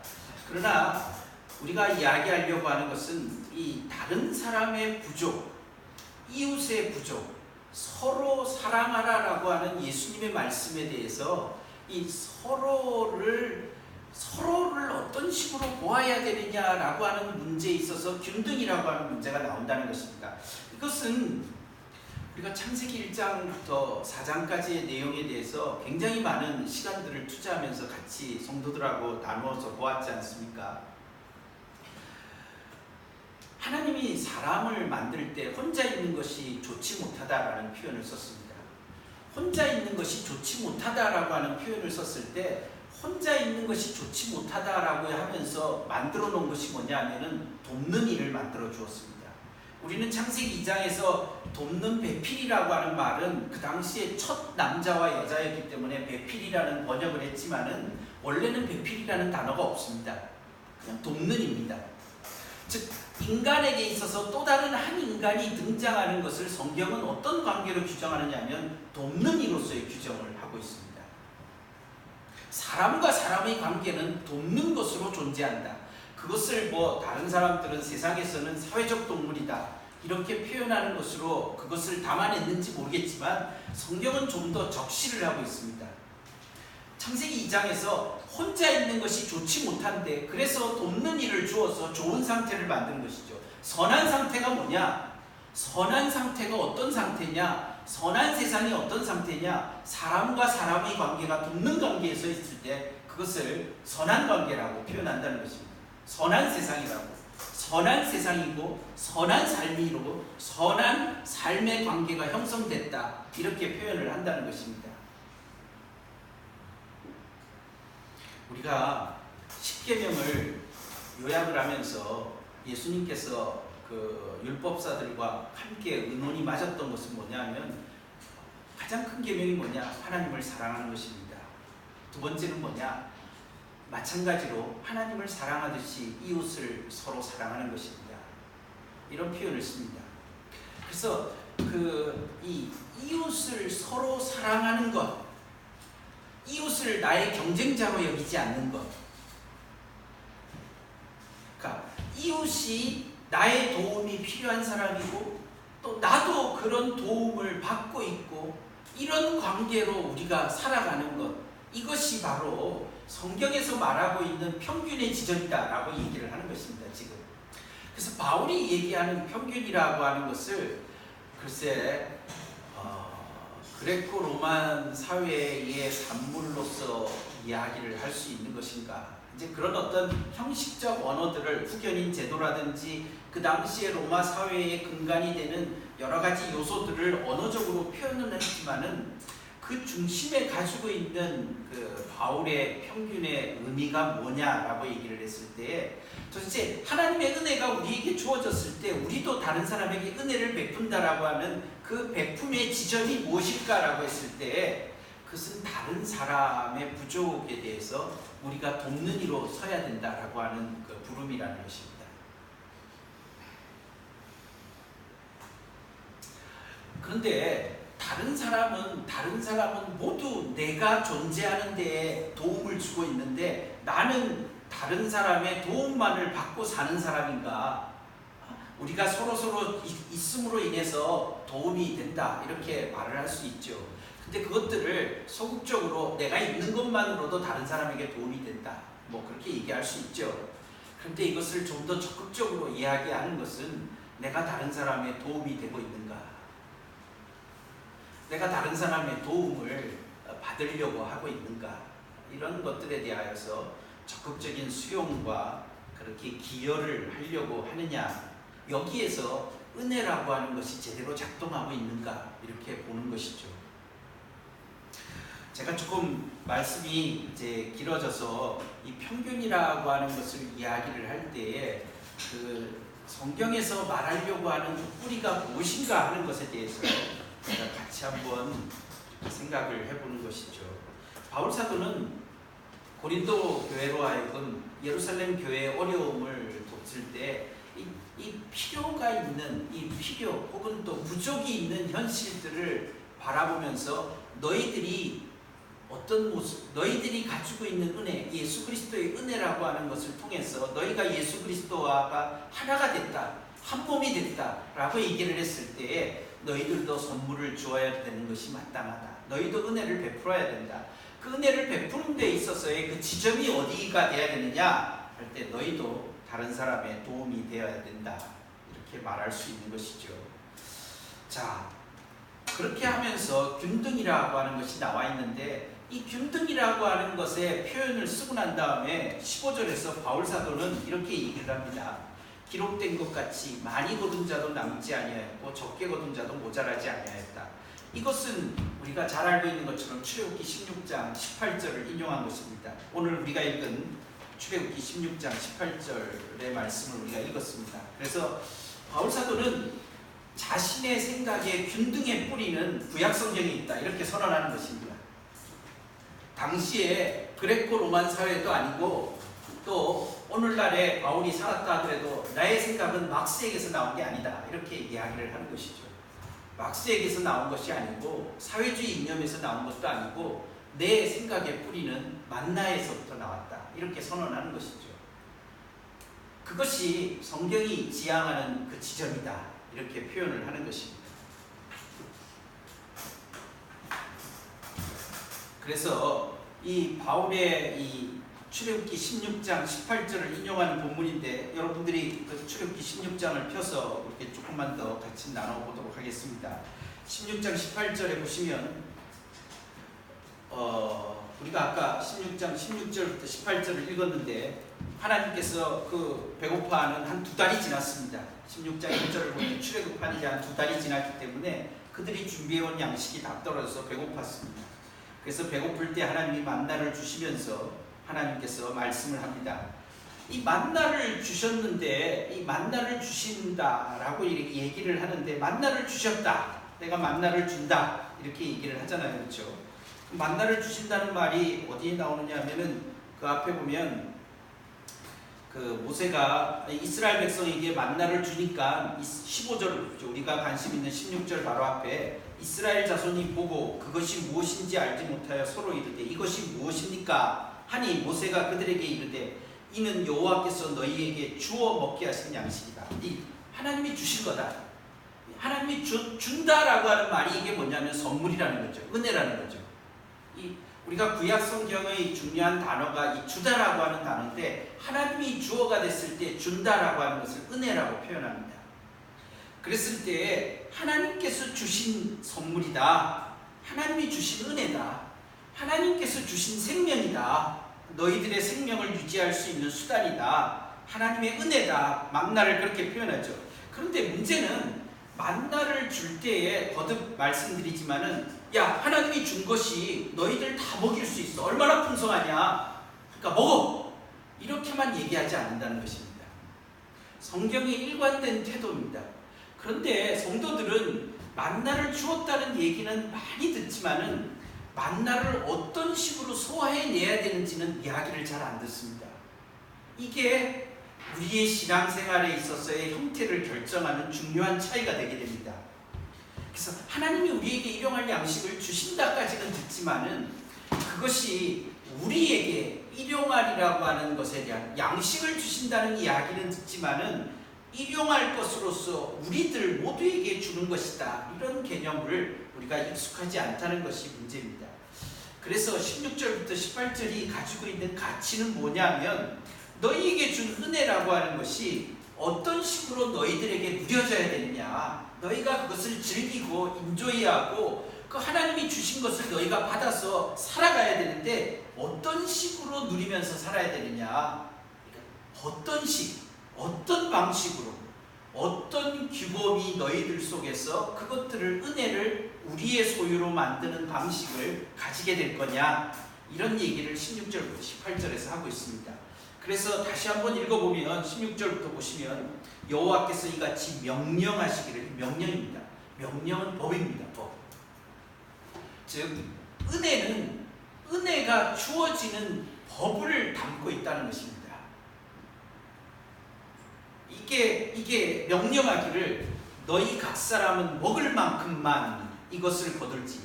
그러나 우리가 이야기하려고 하는 것은 이 다른 사람의 부족, 이웃의 부족, 서로 사랑하라라고 하는 예수님의 말씀에 대해서 이 서로를 어떤 식으로 보아야 되느냐라고 하는 문제에 있어서 균등이라고 하는 문제가 나온다는 것입니다. 이것은 우리가 창세기 1장부터 4장까지의 내용에 대해서 굉장히 많은 시간들을 투자하면서 같이 성도들하고 나누어서 보았지 않습니까? 하나님이 사람을 만들 때 혼자 있는 것이 좋지 못하다라는 표현을 썼습니다. 혼자 있는 것이 좋지 못하다라고 하는 표현을 썼을 때 혼자 있는 것이 좋지 못하다라고 하면서 만들어 놓은 것이 뭐냐면은 돕는 일을 만들어 주었습니다. 우리는 창세기 2장에서 돕는 배필이라고 하는 말은 그 당시에 첫 남자와 여자였기 때문에 배필이라는 번역을 했지만은 원래는 배필이라는 단어가 없습니다. 그냥 돕는 입니다. 즉 인간에게 있어서 또 다른 한 인간이 등장하는 것을 성경은 어떤 관계로 규정하느냐 하면 돕는 이로서의 규정을 하고 있습니다. 사람과 사람의 관계는 돕는 것으로 존재한다. 그것을 다른 사람들은 세상에서는 사회적 동물이다 이렇게 표현하는 것으로 그것을 담아냈는지 모르겠지만 성경은 좀 더 적시를 하고 있습니다. 창세기 2장에서 혼자 있는 것이 좋지 못한데 그래서 돕는 일을 주어서 좋은 상태를 만드는 것이죠. 선한 상태가 뭐냐? 선한 상태가 어떤 상태냐? 선한 세상이 어떤 상태냐? 사람과 사람의 관계가 돕는 관계에서 있을 때 그것을 선한 관계라고 표현한다는 것입니다. 선한 세상이라고. 선한 세상이고 선한 삶이고 선한 삶의 관계가 형성됐다 이렇게 표현을 한다는 것입니다. 우리가 십계명을 요약을 하면서 예수님께서 그 율법사들과 함께 의논이 맞았던 것은 뭐냐면 가장 큰 계명이 뭐냐? 하나님을 사랑하는 것입니다. 두 번째는 뭐냐? 마찬가지로 하나님을 사랑하듯이 이웃을 서로 사랑하는 것입니다. 이런 표현을 씁니다. 그래서 이 이웃을 서로 사랑하는 것, 이웃을 나의 경쟁자로 여기지 않는 것. 그러니까 이웃이 나의 도움이 필요한 사람이고 또 나도 그런 도움을 받고 있고 이런 관계로 우리가 살아가는 것. 이것이 바로 성경에서 말하고 있는 평균의 지점이다라고 얘기를 하는 것입니다. 지금. 그래서 바울이 얘기하는 평균이라고 하는 것을 글쎄 그레코 로만 사회의 산물로서 이야기를 할 수 있는 것인가? 이제 그런 어떤 형식적 언어들을 후견인 제도라든지 그 당시의 로마 사회의 근간이 되는 여러 가지 요소들을 언어적으로 표현을 했지만은 그 중심에 가지고 있는 그 바울의 평균의 의미가 뭐냐라고 얘기를 했을 때 도대체 하나님의 은혜가 우리에게 주어졌을 때 우리도 다른 사람에게 은혜를 베푼다라고 하는 그 베품의 지점이 무엇일까라고 했을 때 그것은 다른 사람의 부족에 대해서 우리가 돕는 이로 서야 된다라고 하는 그 부름이라는 것입니다. 그런데 다른 사람은 모두 내가 존재하는 데에 도움을 주고 있는데 나는 다른 사람의 도움만을 받고 사는 사람인가? 우리가 서로 있음으로 인해서 도움이 된다 이렇게 말을 할 수 있죠. 근데 그것들을 소극적으로 내가 있는 것만으로도 다른 사람에게 도움이 된다 그렇게 얘기할 수 있죠. 그런데 이것을 좀 더 적극적으로 이야기하는 것은 내가 다른 사람의 도움이 되고 있는가? 내가 다른 사람의 도움을 받으려고 하고 있는가? 이런 것들에 대하여서 적극적인 수용과 그렇게 기여를 하려고 하느냐? 여기에서 은혜라고 하는 것이 제대로 작동하고 있는가? 이렇게 보는 것이죠. 제가 조금 말씀이 이제 길어져서 이 평균이라고 하는 것을 이야기를 할 때에 그 성경에서 말하려고 하는 뿌리가 무엇인가 하는 것에 대해서 제가 같이 한번 생각을 해보는 것이죠. 바울 사도는 고린도 교회로 하여금 예루살렘 교회의 어려움을 돕을 때 이 필요가 있는 이 필요 혹은 또 부족이 있는 현실들을 바라보면서 너희들이 어떤 모습, 너희들이 가지고 있는 은혜, 예수 그리스도의 은혜라고 하는 것을 통해서 너희가 예수 그리스도와 하나가 됐다, 한 몸이 됐다라고 얘기를 했을 때에 너희들도 선물을 주어야 되는 것이 마땅하다. 너희도 은혜를 베풀어야 된다. 그 은혜를 베푸는 데 있어서의 그 지점이 어디가 돼야 되느냐 할 때 너희도 다른 사람의 도움이 되어야 된다. 이렇게 말할 수 있는 것이죠. 자, 그렇게 하면서 균등이라고 하는 것이 나와 있는데, 이 균등이라고 하는 것에 표현을 쓰고 난 다음에 15절에서 바울 사도는 이렇게 얘기를 합니다. 기록된 것 같이 많이 거둔 자도 남지 아니하였고 적게 거둔 자도 모자라지 아니하였다. 이것은 우리가 잘 알고 있는 것처럼 출애굽기 16장 18절을 인용한 것입니다. 오늘 우리가 읽은 출애굽기 16장 18절의 말씀을 우리가 읽었습니다. 그래서 바울 사도는 자신의 생각에 균등의 뿌리는 구약 성경에 있다, 이렇게 선언하는 것입니다. 당시에 그레코 로만 사회도 아니고 또 오늘날에 바울이 살았다 하더라도 나의 생각은 막스에게서 나온 게 아니다, 이렇게 이야기를 하는 것이죠. 막스에게서 나온 것이 아니고 사회주의 이념에서 나온 것도 아니고 내 생각의 뿌리는 만나에서부터 나왔다, 이렇게 선언하는 것이죠. 그것이 성경이 지향하는 그 지점이다, 이렇게 표현을 하는 것입니다. 그래서 이 바울의 이 출애굽기 16장 18절을 인용하는 본문인데, 여러분들이 그 출애굽기 16장을 펴서 이렇게 조금만 더 같이 나눠보도록 하겠습니다. 16장 18절에 보시면 우리가 아까 16장 16절부터 18절을 읽었는데, 하나님께서 그 배고파하는 한 2달이 지났습니다. 16장 1절을 보면 출애굽한 지 한 2달이 지났기 때문에 그들이 준비해온 양식이 다 떨어져서 배고팠습니다. 그래서 배고플 때 하나님이 만나를 주시면서 하나님께서 말씀을 합니다. 이 만나를 주셨는데, 이 만나를 주신다라고 이렇게 얘기를 하는데, 만나를 주셨다, 내가 만나를 준다, 이렇게 얘기를 하잖아요. 그렇죠? 만나를 주신다는 말이 어디에 나오느냐 하면은 그 앞에 보면 그 모세가 이스라엘 백성에게 만나를 주니까 15절, 우리가 관심 있는 16절 바로 앞에 이스라엘 자손이 보고 그것이 무엇인지 알지 못하여 서로 이르되 이것이 무엇입니까 하니 모세가 그들에게 이르되 이는 여호와께서 너희에게 주어 먹게 하신 양식이다. 이 하나님이 주신 거다. 하나님이 준다라고 하는 말이 이게 뭐냐면 선물이라는 거죠. 은혜라는 거죠. 우리가 구약 성경의 중요한 단어가 이 주다라고 하는 단어인데, 하나님이 주어가 됐을 때 준다라고 하는 것을 은혜라고 표현합니다. 그랬을 때 하나님께서 주신 선물이다, 하나님이 주신 은혜다, 하나님께서 주신 생명이다, 너희들의 생명을 유지할 수 있는 수단이다, 하나님의 은혜다, 만나를 그렇게 표현하죠. 그런데 문제는 만나를 줄 때에 거듭 말씀드리지만은, 야, 하나님이 준 것이 너희들 다 먹일 수 있어, 얼마나 풍성하냐, 그러니까 먹어, 이렇게만 얘기하지 않는다는 것입니다. 성경의 일관된 태도입니다. 그런데 성도들은 만나를 주었다는 얘기는 많이 듣지만은 만나를 어떤 식으로 소화해내야 되는지는 이야기를 잘 안 듣습니다. 이게 우리의 신앙생활에 있어서의 형태를 결정하는 중요한 차이가 되게 됩니다. 그래서 하나님이 우리에게 일용할 양식을 주신다까지는 듣지만은 그것이 우리에게 일용할이라고 하는 것에 대한 양식을 주신다는 이야기는 듣지만은 일용할 것으로서 우리들 모두에게 주는 것이다, 이런 개념을 우리가 익숙하지 않다는 것이 문제입니다. 그래서 16절부터 18절이 가지고 있는 가치는 뭐냐면, 너희에게 준 은혜라고 하는 것이 어떤 식으로 너희들에게 누려져야 되느냐, 너희가 그것을 즐기고 인조이하고 그 하나님이 주신 것을 너희가 받아서 살아가야 되는데 어떤 식으로 누리면서 살아야 되느냐, 어떤 식, 어떤 방식으로, 어떤 규범이 너희들 속에서 그것들을, 은혜를 우리의 소유로 만드는 방식을 가지게 될 거냐, 이런 얘기를 16절부터 18절에서 하고 있습니다. 그래서 다시 한번 읽어보면 16절부터 보시면 여호와께서 이같이 명령하시기를, 명령입니다. 명령은 법입니다. 법. 즉 은혜는, 은혜가 주어지는 법을 담고 있다는 것입니다. 이게 명령하기를 너희 각 사람은 먹을 만큼만 이것을 거둘지.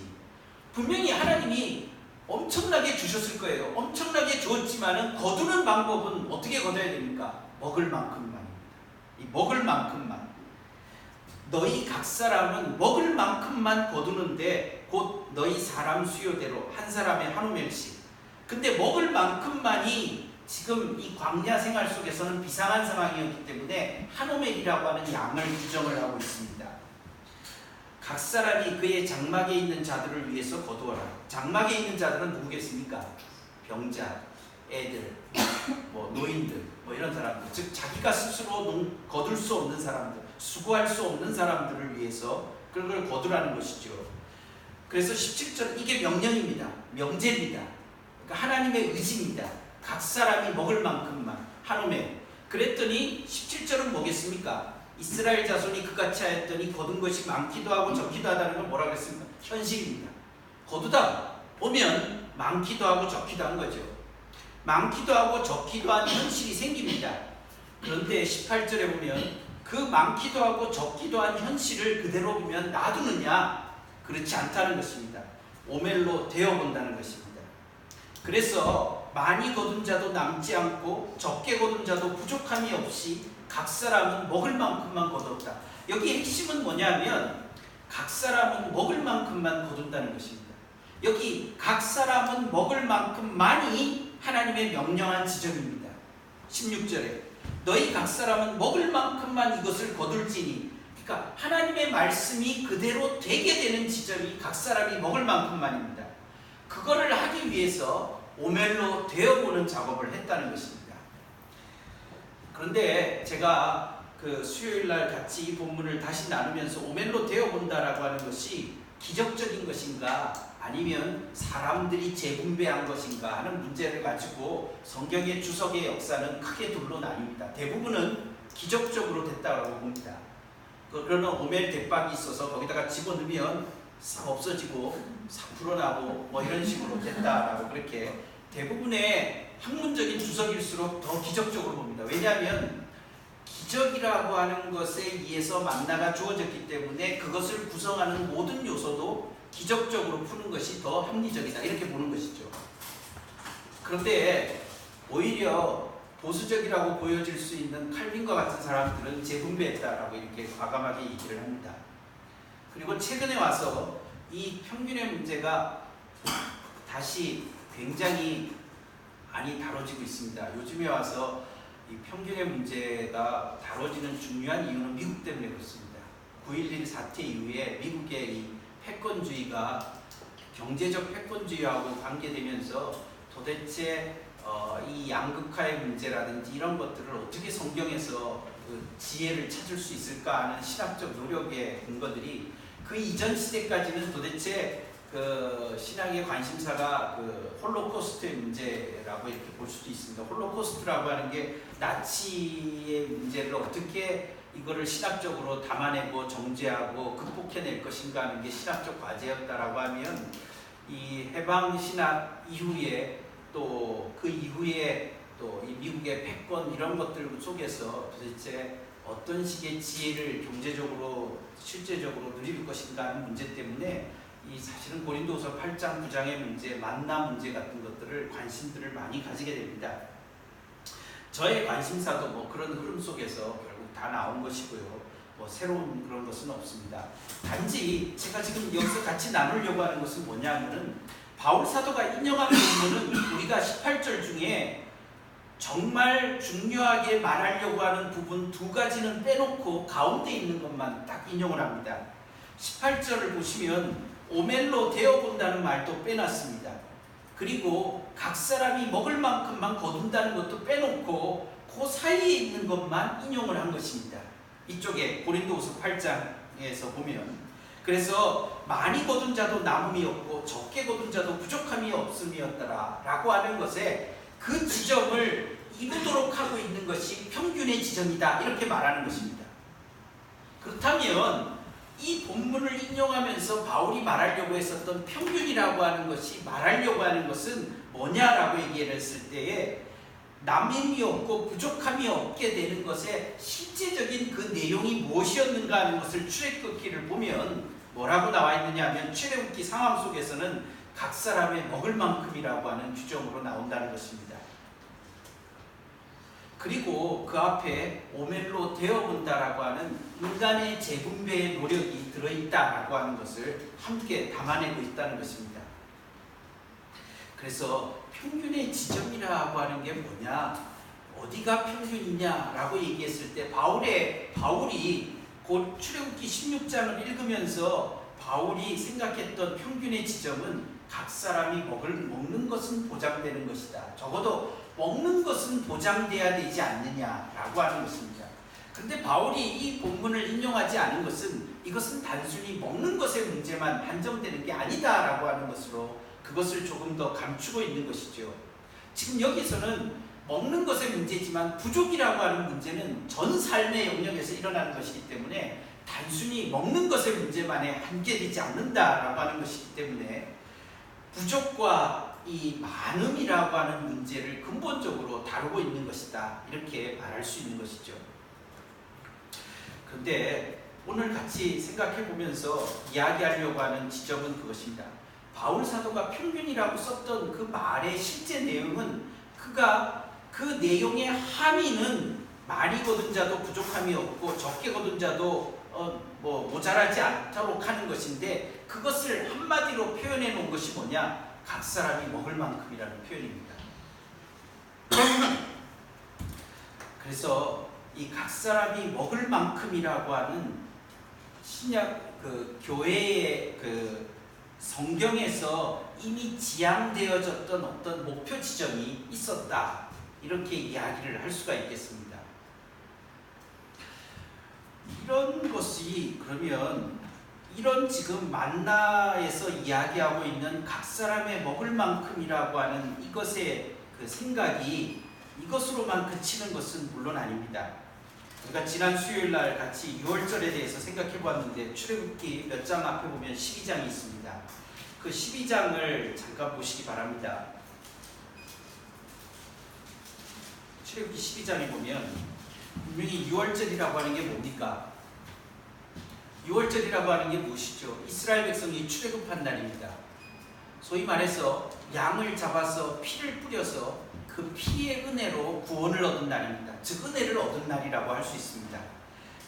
분명히 하나님이 엄청나게 주셨을 거예요. 엄청나게 주었지만은 거두는 방법은 어떻게 거둬야 됩니까? 먹을 만큼만입니다. 이 먹을 만큼만. 너희 각 사람은 먹을 만큼만 거두는데 곧 너희 사람 수요대로 한 사람에 한 오멜씩. 근데 먹을 만큼만이 지금 이 광야 생활 속에서는 비상한 상황이었기 때문에 한 오멜이라고 하는 양을 규정을 하고 있습니다. 각 사람이 그의 장막에 있는 자들을 위해서 거두어라. 장막에 있는 자들은 누구겠습니까? 병자, 애들, 노인들, 이런 사람들, 즉 자기가 스스로 거둘 수 없는 사람들, 수고할 수 없는 사람들을 위해서 그걸 거두라는 것이죠. 그래서 17절 이게 명령입니다. 명제입니다. 그러니까 하나님의 의지입니다. 각 사람이 먹을 만큼만 한우매. 그랬더니 17절은 뭐겠습니까? 이스라엘 자손이 그같이 하였더니 거둔 것이 많기도 하고 적기도 하다는 건 뭐라 그랬습니까? 현실입니다. 거두다 보면 많기도 하고 적기도 한 거죠. 많기도 하고 적기도 한 현실이 생깁니다. 그런데 18절에 보면 그 많기도 하고 적기도 한 현실을 그대로 보면 놔두느냐? 그렇지 않다는 것입니다. 오멜로 되어본다는 것입니다. 그래서 많이 거둔 자도 남지 않고 적게 거둔 자도 부족함이 없이 각 사람은 먹을 만큼만 거뒀다. 여기 핵심은 뭐냐면 각 사람은 먹을 만큼만 거둔다는 것입니다. 여기 각 사람은 먹을 만큼만이 하나님의 명령한 지점입니다. 16절에 너희 각 사람은 먹을 만큼만 이것을 거둘지니, 그러니까 하나님의 말씀이 그대로 되게 되는 지점이 각 사람이 먹을 만큼만입니다. 그거를 하기 위해서 오멜로 되어보는 작업을 했다는 것입니다. 그런데 제가 그 수요일날 같이 이 본문을 다시 나누면서 오멜로 되어본다라고 하는 것이 기적적인 것인가 아니면 사람들이 재분배한 것인가 하는 문제를 가지고 성경의 주석의 역사는 크게 둘로 나뉩니다. 대부분은 기적적으로 됐다고 봅니다. 그러는 오멜 대박이 있어서 거기다가 집어넣으면 싹 없어지고 싹 불어나고 이런 식으로 됐다라고 그렇게 대부분의 학문적인 주석일수록 더 기적적으로 봅니다. 왜냐하면 기적이라고 하는 것에 의해서 만나가 주어졌기 때문에 그것을 구성하는 모든 요소도 기적적으로 푸는 것이 더 합리적이다 이렇게 보는 것이죠. 그런데 오히려 보수적이라고 보여질 수 있는 칼빈과 같은 사람들은 재분배했다라고 이렇게 과감하게 얘기를 합니다. 그리고 최근에 와서 이 평균의 문제가 다시 굉장히 많이 다뤄지고 있습니다. 요즘에 와서 이 평균의 문제가 다뤄지는 중요한 이유는 미국 때문에 그렇습니다. 9.11 사태 이후에 미국의 이 패권주의가 경제적 패권주의하고 관계되면서 도대체 이 양극화의 문제라든지 이런 것들을 어떻게 성경에서 그 지혜를 찾을 수 있을까 하는 신학적 노력의 근거들이 그 이전 시대까지는 도대체 그 신학의 관심사가 그 홀로코스트의 문제라고 이렇게 볼 수도 있습니다. 홀로코스트라고 하는 게 나치의 문제를 어떻게 이거를 신학적으로 담아내고 정죄하고 극복해낼 것인가 하는 게 신학적 과제였다라고 하면 이 해방 신학 이후에 또 그 이후에 또 이 미국의 패권 이런 것들 속에서 도대체 어떤 식의 지혜를 경제적으로 실제적으로 누릴 것인가 하는 문제 때문에 이 사실은 고린도후서 8장 9장의 문제, 만나 문제 같은 것들을 관심들을 많이 가지게 됩니다. 저의 관심사도 그런 흐름 속에서 결국 다 나온 것이고요. 새로운 그런 것은 없습니다. 단지 제가 지금 여기서 같이 나누려고 하는 것은 뭐냐면은 바울 사도가 인용한 부분은 우리가 18절 중에 정말 중요하게 말하려고 하는 부분 두 가지는 빼놓고 가운데 있는 것만 딱 인용을 합니다. 18절을 보시면 오멜로 되어본다는 말도 빼놨습니다. 그리고 각 사람이 먹을 만큼만 거둔다는 것도 빼놓고 그 사이에 있는 것만 인용을 한 것입니다. 이쪽에 고린도후서 8장에서 보면 그래서 많이 거둔 자도 남음이 없고 적게 거둔 자도 부족함이 없음이었더라 라고 하는 것에 그 지점을 이루도록 하고 있는 것이 평균의 지점이다 이렇게 말하는 것입니다. 그렇다면 이 본문을 인용하면서 바울이 말하려고 했었던 평균이라고 하는 것이 말하려고 하는 것은 뭐냐라고 얘기를 했을 때에 남임이 없고 부족함이 없게 되는 것에 실제적인 그 내용이 무엇이었는가 하는 것을 출애굽기를 보면 뭐라고 나와 있느냐 하면 출애굽기 상황 속에서는 각 사람의 먹을 만큼이라고 하는 규정으로 나온다는 것입니다. 그리고 그 앞에 오멜로 되어본다라고 하는 인간의 재분배의 노력이 들어있다라고 하는 것을 함께 담아내고 있다는 것입니다. 그래서 평균의 지점이라고 하는 게 뭐냐, 어디가 평균이냐라고 얘기했을 때 바울이 곧 출애굽기 16장을 읽으면서 바울이 생각했던 평균의 지점은 각 사람이 먹는 것은 보장되는 것이다. 적어도 먹는 것은 보장돼야 되지 않느냐라고 하는 것입니다. 그런데 바울이 이 본문을 인용하지 않은 것은 이것은 단순히 먹는 것의 문제만 한정되는 게 아니다라고 하는 것으로 그것을 조금 더 감추고 있는 것이죠. 지금 여기서는 먹는 것의 문제지만 부족이라고 하는 문제는 전 삶의 영역에서 일어나는 것이기 때문에 단순히 먹는 것의 문제만에 한계되지 않는다라고 하는 것이기 때문에 부족과 이 많음이라고 하는 문제를 근본적으로 다루고 있는 것이다. 이렇게 말할 수 있는 것이죠. 그런데 오늘 같이 생각해 보면서 이야기하려고 하는 지점은 그것입니다. 바울 사도가 평균이라고 썼던 그 말의 실제 내용은 그가 그 내용의 함의는 많이 거둔 자도 부족함이 없고 적게 거둔 자도 모자라지 않도록 하는 것인데 그것을 한마디로 표현해 놓은 것이 뭐냐? 각 사람이 먹을 만큼이라는 표현입니다. 그래서 이 각 사람이 먹을 만큼이라고 하는 신약 교회의 성경에서 이미 지향되어졌던 어떤 목표 지점이 있었다. 이렇게 이야기를 할 수가 있겠습니다. 이런 것이 그러면 이런 지금 만나에서 이야기하고 있는 각 사람의 먹을 만큼이라고 하는 이것의 그 생각이 이것으로만 그치는 것은 물론 아닙니다. 우리가 지난 수요일 날 같이 6월절에 대해서 생각해 보았는데 출애굽기 몇 장 앞에 보면 12장이 있습니다. 그 12장을 잠깐 보시기 바랍니다. 출애굽기 12장에 보면 분명히 6월절이라고 하는 게 뭡니까? 6월절이라고 하는 게 무엇이죠? 이스라엘 백성이 출애굽한 날입니다. 소위 말해서 양을 잡아서 피를 뿌려서 그 피의 은혜로 구원을 얻은 날입니다. 즉 은혜를 얻은 날이라고 할 수 있습니다.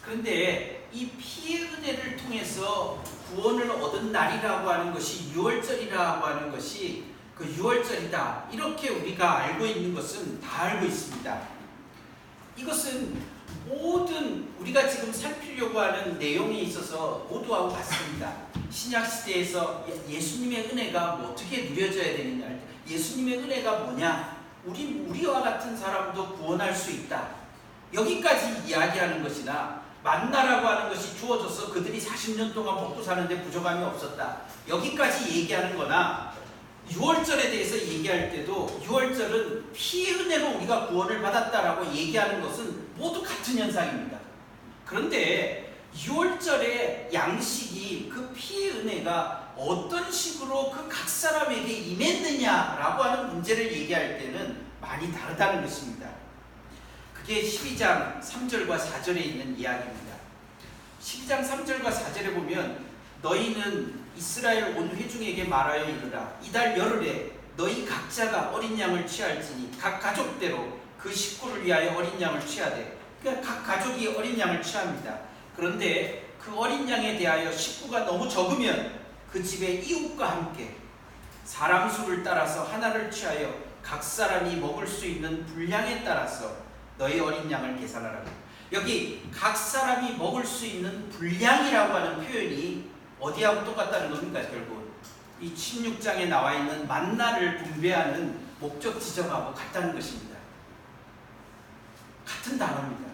그런데 이 피의 은혜를 통해서 구원을 얻은 날이라고 하는 것이 6월절이라고 하는 것이 그 6월절이다. 이렇게 우리가 알고 있는 것은 다 알고 있습니다. 이것은 모든 우리가 지금 살피려고 하는 내용에 있어서 모두하고 같습니다. 신약시대에서 예수님의 은혜가 어떻게 누려져야 되느냐, 예수님의 은혜가 뭐냐, 우리와 같은 사람도 구원할 수 있다. 여기까지 이야기하는 것이나 만나라고 하는 것이 주어져서 그들이 40년 동안 먹고 사는데 부족함이 없었다. 여기까지 얘기하는 거나 6월절에 대해서 얘기할 때도 6월절은 피의 은혜로 우리가 구원을 받았다라고 얘기하는 것은 모두 같은 현상입니다. 그런데 6월절의 양식이 그 피의 은혜가 어떤 식으로 그 각 사람에게 임했느냐라고 하는 문제를 얘기할 때는 많이 다르다는 것입니다. 그게 12장 3절과 4절에 있는 이야기입니다. 12장 3절과 4절에 보면 너희는 이스라엘 온 회중에게 말하여 이르라. 이달 열흘에 너희 각자가 어린 양을 취할지니 각 가족대로 그 식구를 위하여 어린 양을 취하되, 그러니까 각 가족이 어린 양을 취합니다. 그런데 그 어린 양에 대하여 식구가 너무 적으면 그 집의 이웃과 함께 사람 수를 따라서 하나를 취하여 각 사람이 먹을 수 있는 분량에 따라서 너희 어린 양을 계산하라고. 여기 각 사람이 먹을 수 있는 분량이라고 하는 표현이 어디하고 똑같다는 겁니까? 결국 이 16장에 나와 있는 만나를 분배하는 목적 지점하고 같다는 것입니다. 같은 단어입니다.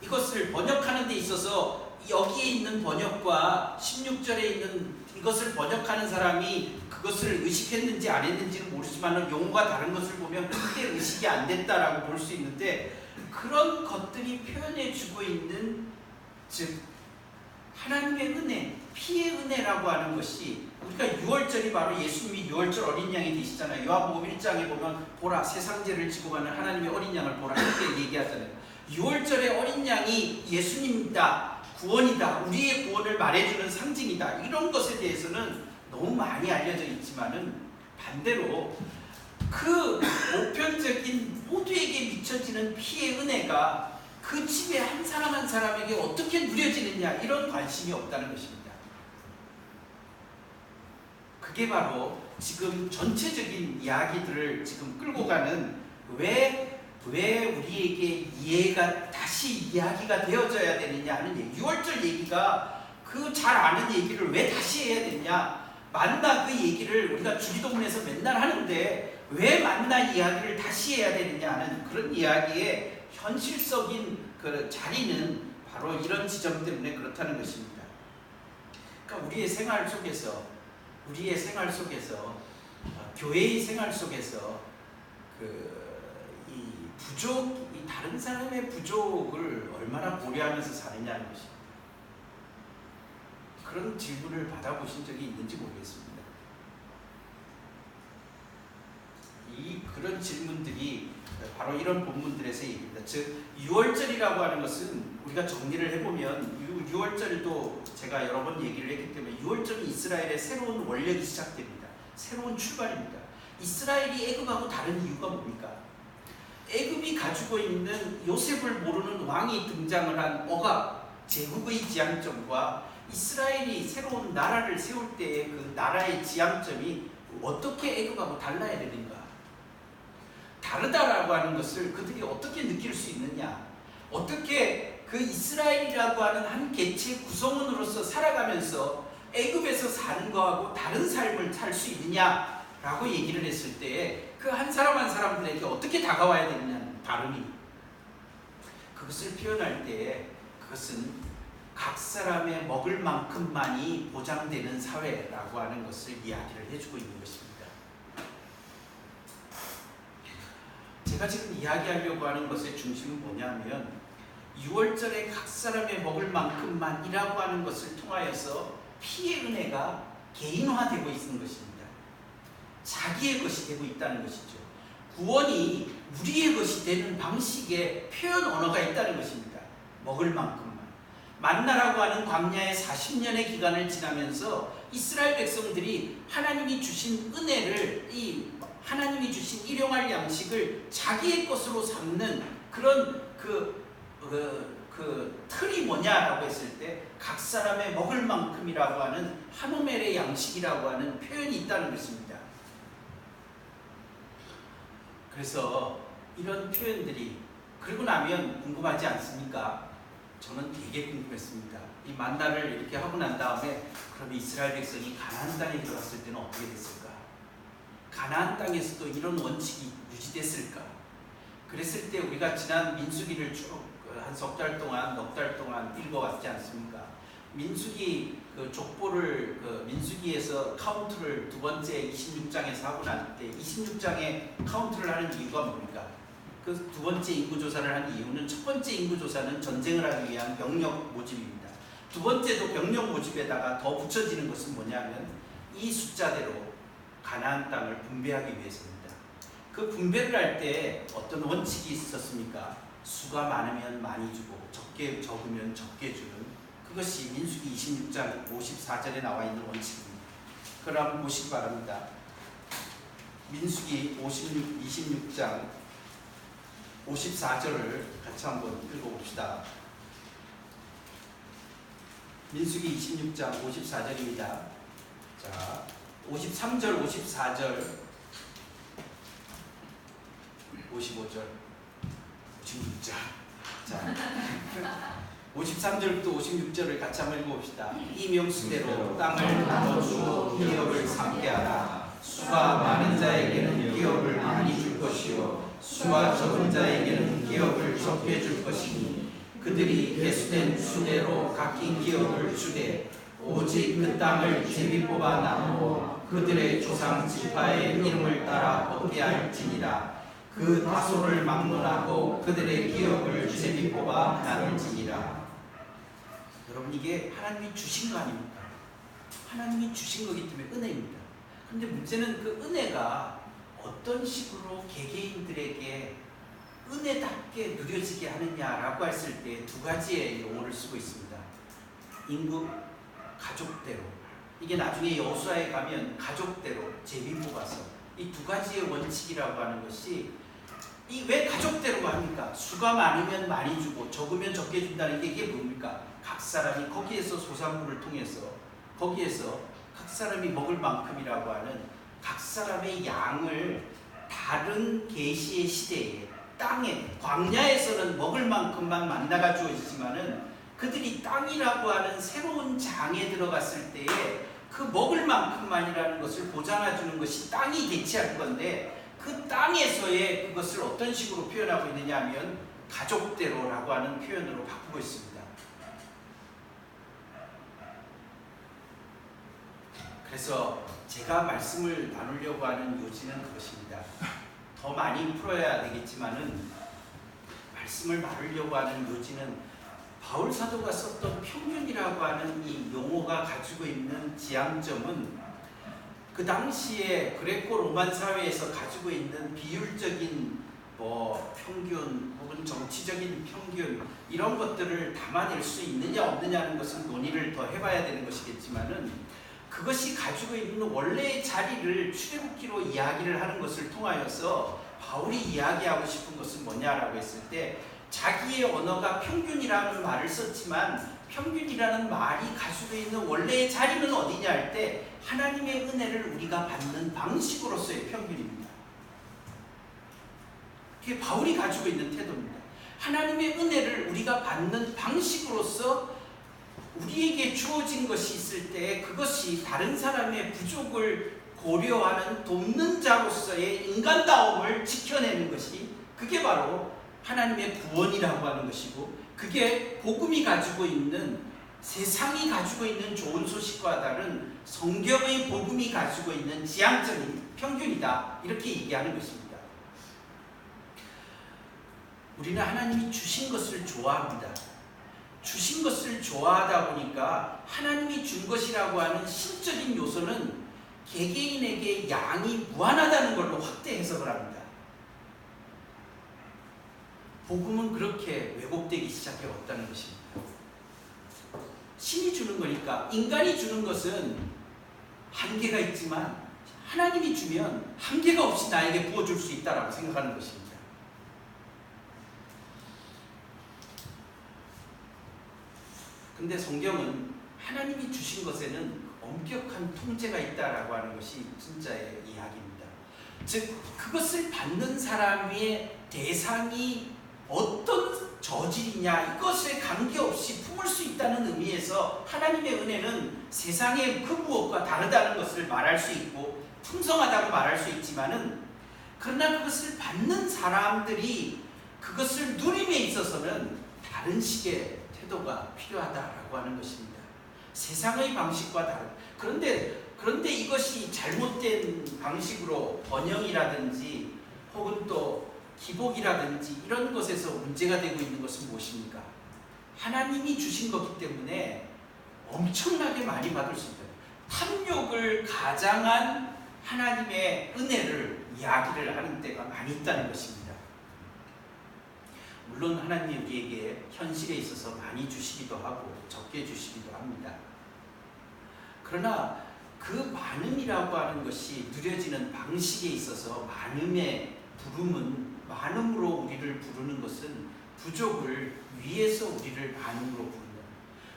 이것을 번역하는 데 있어서 여기에 있는 번역과 16절에 있는 이것을 번역하는 사람이 그것을 의식했는지 안 했는지는 모르지만 용어가 다른 것을 보면 크게 의식이 안 됐다라고 볼 수 있는데, 그런 것들이 표현해주고 있는 즉 하나님의 은혜, 피의 은혜라고 하는 것이, 우리가 6월절이 바로 예수님이 6월절 어린 양이 되시잖아요. 요한복음 1장에 보면 보라 세상 죄를 지고 가는 하나님의 어린 양을 보라 이렇게 얘기하잖아요. 6월절의 어린 양이 예수님이다, 구원이다, 우리의 구원을 말해주는 상징이다. 이런 것에 대해서는 너무 많이 알려져 있지만은 반대로 그 보편적인 모두에게 미쳐지는 피의 은혜가 그 집에 한 사람 한 사람에게 어떻게 누려지느냐, 이런 관심이 없다는 것입니다. 그게 바로 지금 전체적인 이야기들을 지금 끌고 가는, 왜 왜 우리에게 이해가 다시 이야기가 되어져야 되느냐 하는 얘기. 6월절 얘기가 그 잘 아는 얘기를 왜 다시 해야 되냐. 만나 그 얘기를 우리가 주기도문에서 맨날 하는데 왜 만나 이야기를 다시 해야 되느냐 하는 그런 이야기의 현실적인 그 자리는 바로 이런 지점 때문에 그렇다는 것입니다. 그러니까 우리의 생활 속에서 교회의 생활 속에서 이 부족, 이 다른 사람의 부족을 얼마나 고려하면서 사느냐는 것입니다. 그런 질문을 받아보신 적이 있는지 모르겠습니다. 그런 질문들이 바로 이런 본문들에서 얘기합니다. 즉 6월절이라고 하는 것은 우리가 정리를 해보면 6월절도 제가 여러 번 얘기를 했기 때문에 6월절은 이스라엘의 새로운 원력이 시작됩니다. 새로운 출발입니다. 이스라엘이 애굽하고 다른 이유가 뭡니까? 애굽이 가지고 있는 요셉을 모르는 왕이 등장을 한 억압, 제국의 지향점과 이스라엘이 새로운 나라를 세울 때의 그 나라의 지향점이 어떻게 애굽하고 달라야 되는가? 다르다라고 하는 것을 그들이 어떻게 느낄 수 있느냐? 어떻게 그 이스라엘이라고 하는 한 개체의 구성원으로서 살아가면서 애굽에서 사는 거하고 다른 삶을 살 수 있느냐라고 얘기를 했을 때 그 한 사람 한 사람들에게 어떻게 다가와야 되느냐는 다름이, 그것을 표현할 때 그것은 각 사람의 먹을 만큼만이 보장되는 사회라고 하는 것을 이야기를 해주고 있는 것입니다. 제가 지금 이야기하려고 하는 것의 중심은 뭐냐면 6월절에 각 사람의 먹을 만큼만이라고 하는 것을 통하여서 피의 은혜가 개인화되고 있는 것입니다. 자기의 것이 되고 있다는 것이죠. 구원이 우리의 것이 되는 방식의 표현 언어가 있다는 것입니다. 먹을 만큼만. 만나라고 하는 광야의 40년의 기간을 지나면서 이스라엘 백성들이 하나님이 주신 은혜를, 하나님이 주신 일용할 양식을 자기의 것으로 삼는 그런 그 틀이 뭐냐라고 했을 때 각 사람의 먹을 만큼이라고 하는 한오멜의 양식이라고 하는 표현이 있다는 것입니다. 그래서 이런 표현들이 그러고 나면 궁금하지 않습니까? 저는 되게 궁금했습니다. 이 만나를 이렇게 하고 난 다음에 그럼 이스라엘 백성이 가나안 땅에 들어갔을 때는 어떻게 됐을까? 가나안 땅에서도 이런 원칙이 유지됐을까? 그랬을 때 우리가 지난 민수기를 쭉 한 석 달 동안, 넉 달 동안 읽어왔지 않습니까? 민수기 그 족보를 민수기에서 카운트를 두 번째 26장에서 하고 난 때 26장에 카운트를 하는 이유가 뭡니까? 그 두 번째 인구조사를 한 이유는 첫 번째 인구조사는 전쟁을 하기 위한 병력 모집입니다. 두 번째도 병력 모집에다가 더 붙여지는 것은 뭐냐면 이 숫자대로 가나안 땅을 분배하기 위해서입니다. 그 분배를 할 때 어떤 원칙이 있었습니까? 수가 많으면 많이 주고 적으면 적게 주는, 그것이 민수기 26장 54절에 나와 있는 원칙입니다. 그걸 한번 보시기 바랍니다. 민수기 26장 54절을 같이 한번 읽어봅시다. 민수기 26장 54절입니다. 자, 53절, 54절, 55절, 56절. 자, 53절부터 56절을 같이 한번 읽어봅시다. 이 명수대로 땅을 나눠주어 기업을 삼게 하라. 수가 많은 자에게는 기업을 많이 줄 것이요 수가 적은 자에게는 기업을 적게 줄 것이니 그들이 계수된 수대로 각기 기업을 주되 오직 그 땅을 제비 뽑아 나누어 그들의 조상 지파의 이름을 따라 얻게 할지니라. 그 다소를 막론하고 그들의 기업을 제비 뽑아 나눌지니라. 여러분, 이게 하나님이 주신 거 아닙니까? 하나님이 주신 거기 때문에 은혜입니다. 근데 문제는 그 은혜가 어떤 식으로 개개인들에게 은혜답게 누려지게 하느냐라고 했을 때 두 가지의 용어를 쓰고 있습니다. 임금, 가족대로. 이게 나중에 여호수아에 가면 가족대로 제비 뽑아서 이 두 가지의 원칙이라고 하는 것이 왜 가족대로 합니까? 수가 많으면 많이 주고 적으면 적게 준다는 게 이게 뭡니까? 각 사람이 거기에서 소산물을 통해서 거기에서 각 사람이 먹을 만큼이라고 하는 각 사람의 양을 다른 계시의 시대에 땅에 광야에서는 먹을 만큼만 만나가 주어지지만은 그들이 땅이라고 하는 새로운 장에 들어갔을 때에 그 먹을 만큼만이라는 것을 보장해 주는 것이 땅이 대체할 건데 그 땅에서의 그것을 어떤 식으로 표현하고 있느냐 하면 가족대로라고 하는 표현으로 바꾸고 있습니다. 그래서 제가 말씀을 나누려고 하는 요지는 그것입니다. 더 많이 풀어야 되겠지만은 말씀을 나누려고 하는 요지는 바울 사도가 썼던 평균이라고 하는 이 용어가 가지고 있는 지향점은 그 당시에 그레코 로만 사회에서 가지고 있는 비율적인 평균 혹은 정치적인 평균 이런 것들을 담아낼 수 있느냐 없느냐는 것은 논의를 더 해봐야 되는 것이겠지만은 그것이 가지고 있는 원래의 자리를 출애굽기로 이야기를 하는 것을 통하여서 바울이 이야기하고 싶은 것은 뭐냐라고 했을 때 자기의 언어가 평균이라는 말을 썼지만 평균이라는 말이 가지고 있는 원래의 자리는 어디냐 할 때 하나님의 은혜를 우리가 받는 방식으로서의 평균입니다. 그게 바울이 가지고 있는 태도입니다. 하나님의 은혜를 우리가 받는 방식으로서 우리에게 주어진 것이 있을 때 그것이 다른 사람의 부족을 고려하는 돕는 자로서의 인간다움을 지켜내는 것이 그게 바로 하나님의 구원이라고 하는 것이고 그게 복음이 가지고 있는 세상이 가지고 있는 좋은 소식과 다른 성경의 복음이 가지고 있는 지향적인 평균이다 이렇게 얘기하는 것입니다. 우리는 하나님이 주신 것을 좋아합니다. 주신 것을 좋아하다 보니까 하나님이 준 것이라고 하는 신적인 요소는 개개인에게 양이 무한하다는 걸로 확대 해석을 합니다. 복음은 그렇게 왜곡되기 시작해왔다는 것입니다. 신이 주는 거니까 인간이 주는 것은 한계가 있지만 하나님이 주면 한계가 없이 나에게 부어줄 수 있다라고 생각하는 것입니다. 근데 성경은 하나님이 주신 것에는 엄격한 통제가 있다라고 하는 것이 진짜의 이야기입니다. 즉 그것을 받는 사람의 대상이 어떤 저질이냐 이것에 관계없이 품을 수 있다는 의미에서 하나님의 은혜는 세상의 그 무엇과 다르다는 것을 말할 수 있고 풍성하다고 말할 수 있지만은 그러나 그것을 받는 사람들이 그것을 누림에 있어서는 다른 식의 태도가 필요하다라고 하는 것입니다. 세상의 방식과 다른 그런데 이것이 잘못된 방식으로 번영이라든지 혹은 또 기복이라든지 이런 것에서 문제가 되고 있는 것은 무엇입니까? 하나님이 주신 것이기 때문에 엄청나게 많이 받을 수 있다. 탐욕을 가장한 하나님의 은혜를 이야기를 하는 때가 많이 있다는 것입니다. 물론 하나님이 우리에게 현실에 있어서 많이 주시기도 하고 적게 주시기도 합니다. 그러나 그 많음이라고 하는 것이 누려지는 방식에 있어서 많음의 부름은 많음으로 우리를 부르는 것은 부족을 위해서 우리를 많음으로 부른다.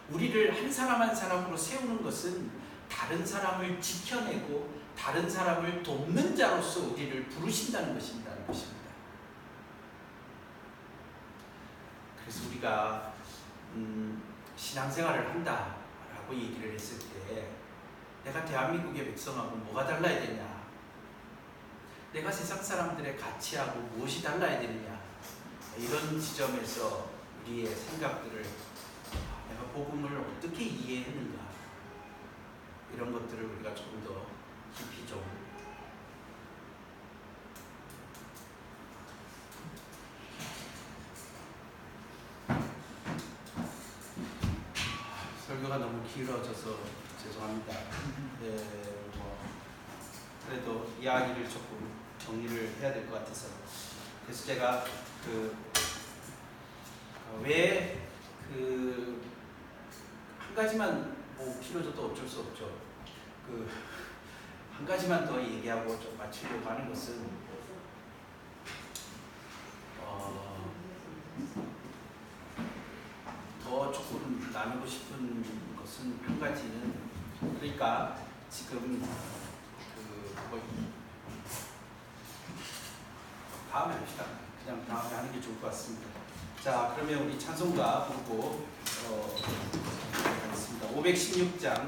우리를 한 사람 한 사람으로 세우는 것은 다른 사람을 지켜내고 다른 사람을 돕는 자로서 우리를 부르신다는 것입니다. 그래서 우리가 신앙생활을 한다라고 얘기를 했을 때 내가 대한민국의 백성하고 뭐가 달라야 되냐? 내가 세상 사람들의 가치하고 무엇이 달라야 되느냐? 이런 지점에서 우리의 생각들을 내가 복음을 어떻게 이해했는가? 이런 것들을 우리가 조금 더 깊이 좀 설교가 너무 길어져서 죄송합니다. 그래도 이야기를 조금 정리를 해야 될 것 같아서 그래서 제가 왜 한 가지만 길어져도 어쩔 수 없죠. 한 가지만 더 얘기하고 좀 마치려고 하는 것은 더 조금 나누고 싶은 것은 한 가지는 그러니까 지금 다음에 합시다. 그냥 다음에 하는 게 좋을 것 같습니다. 자, 그러면 우리 찬송가 부르고 하겠습니다. 516장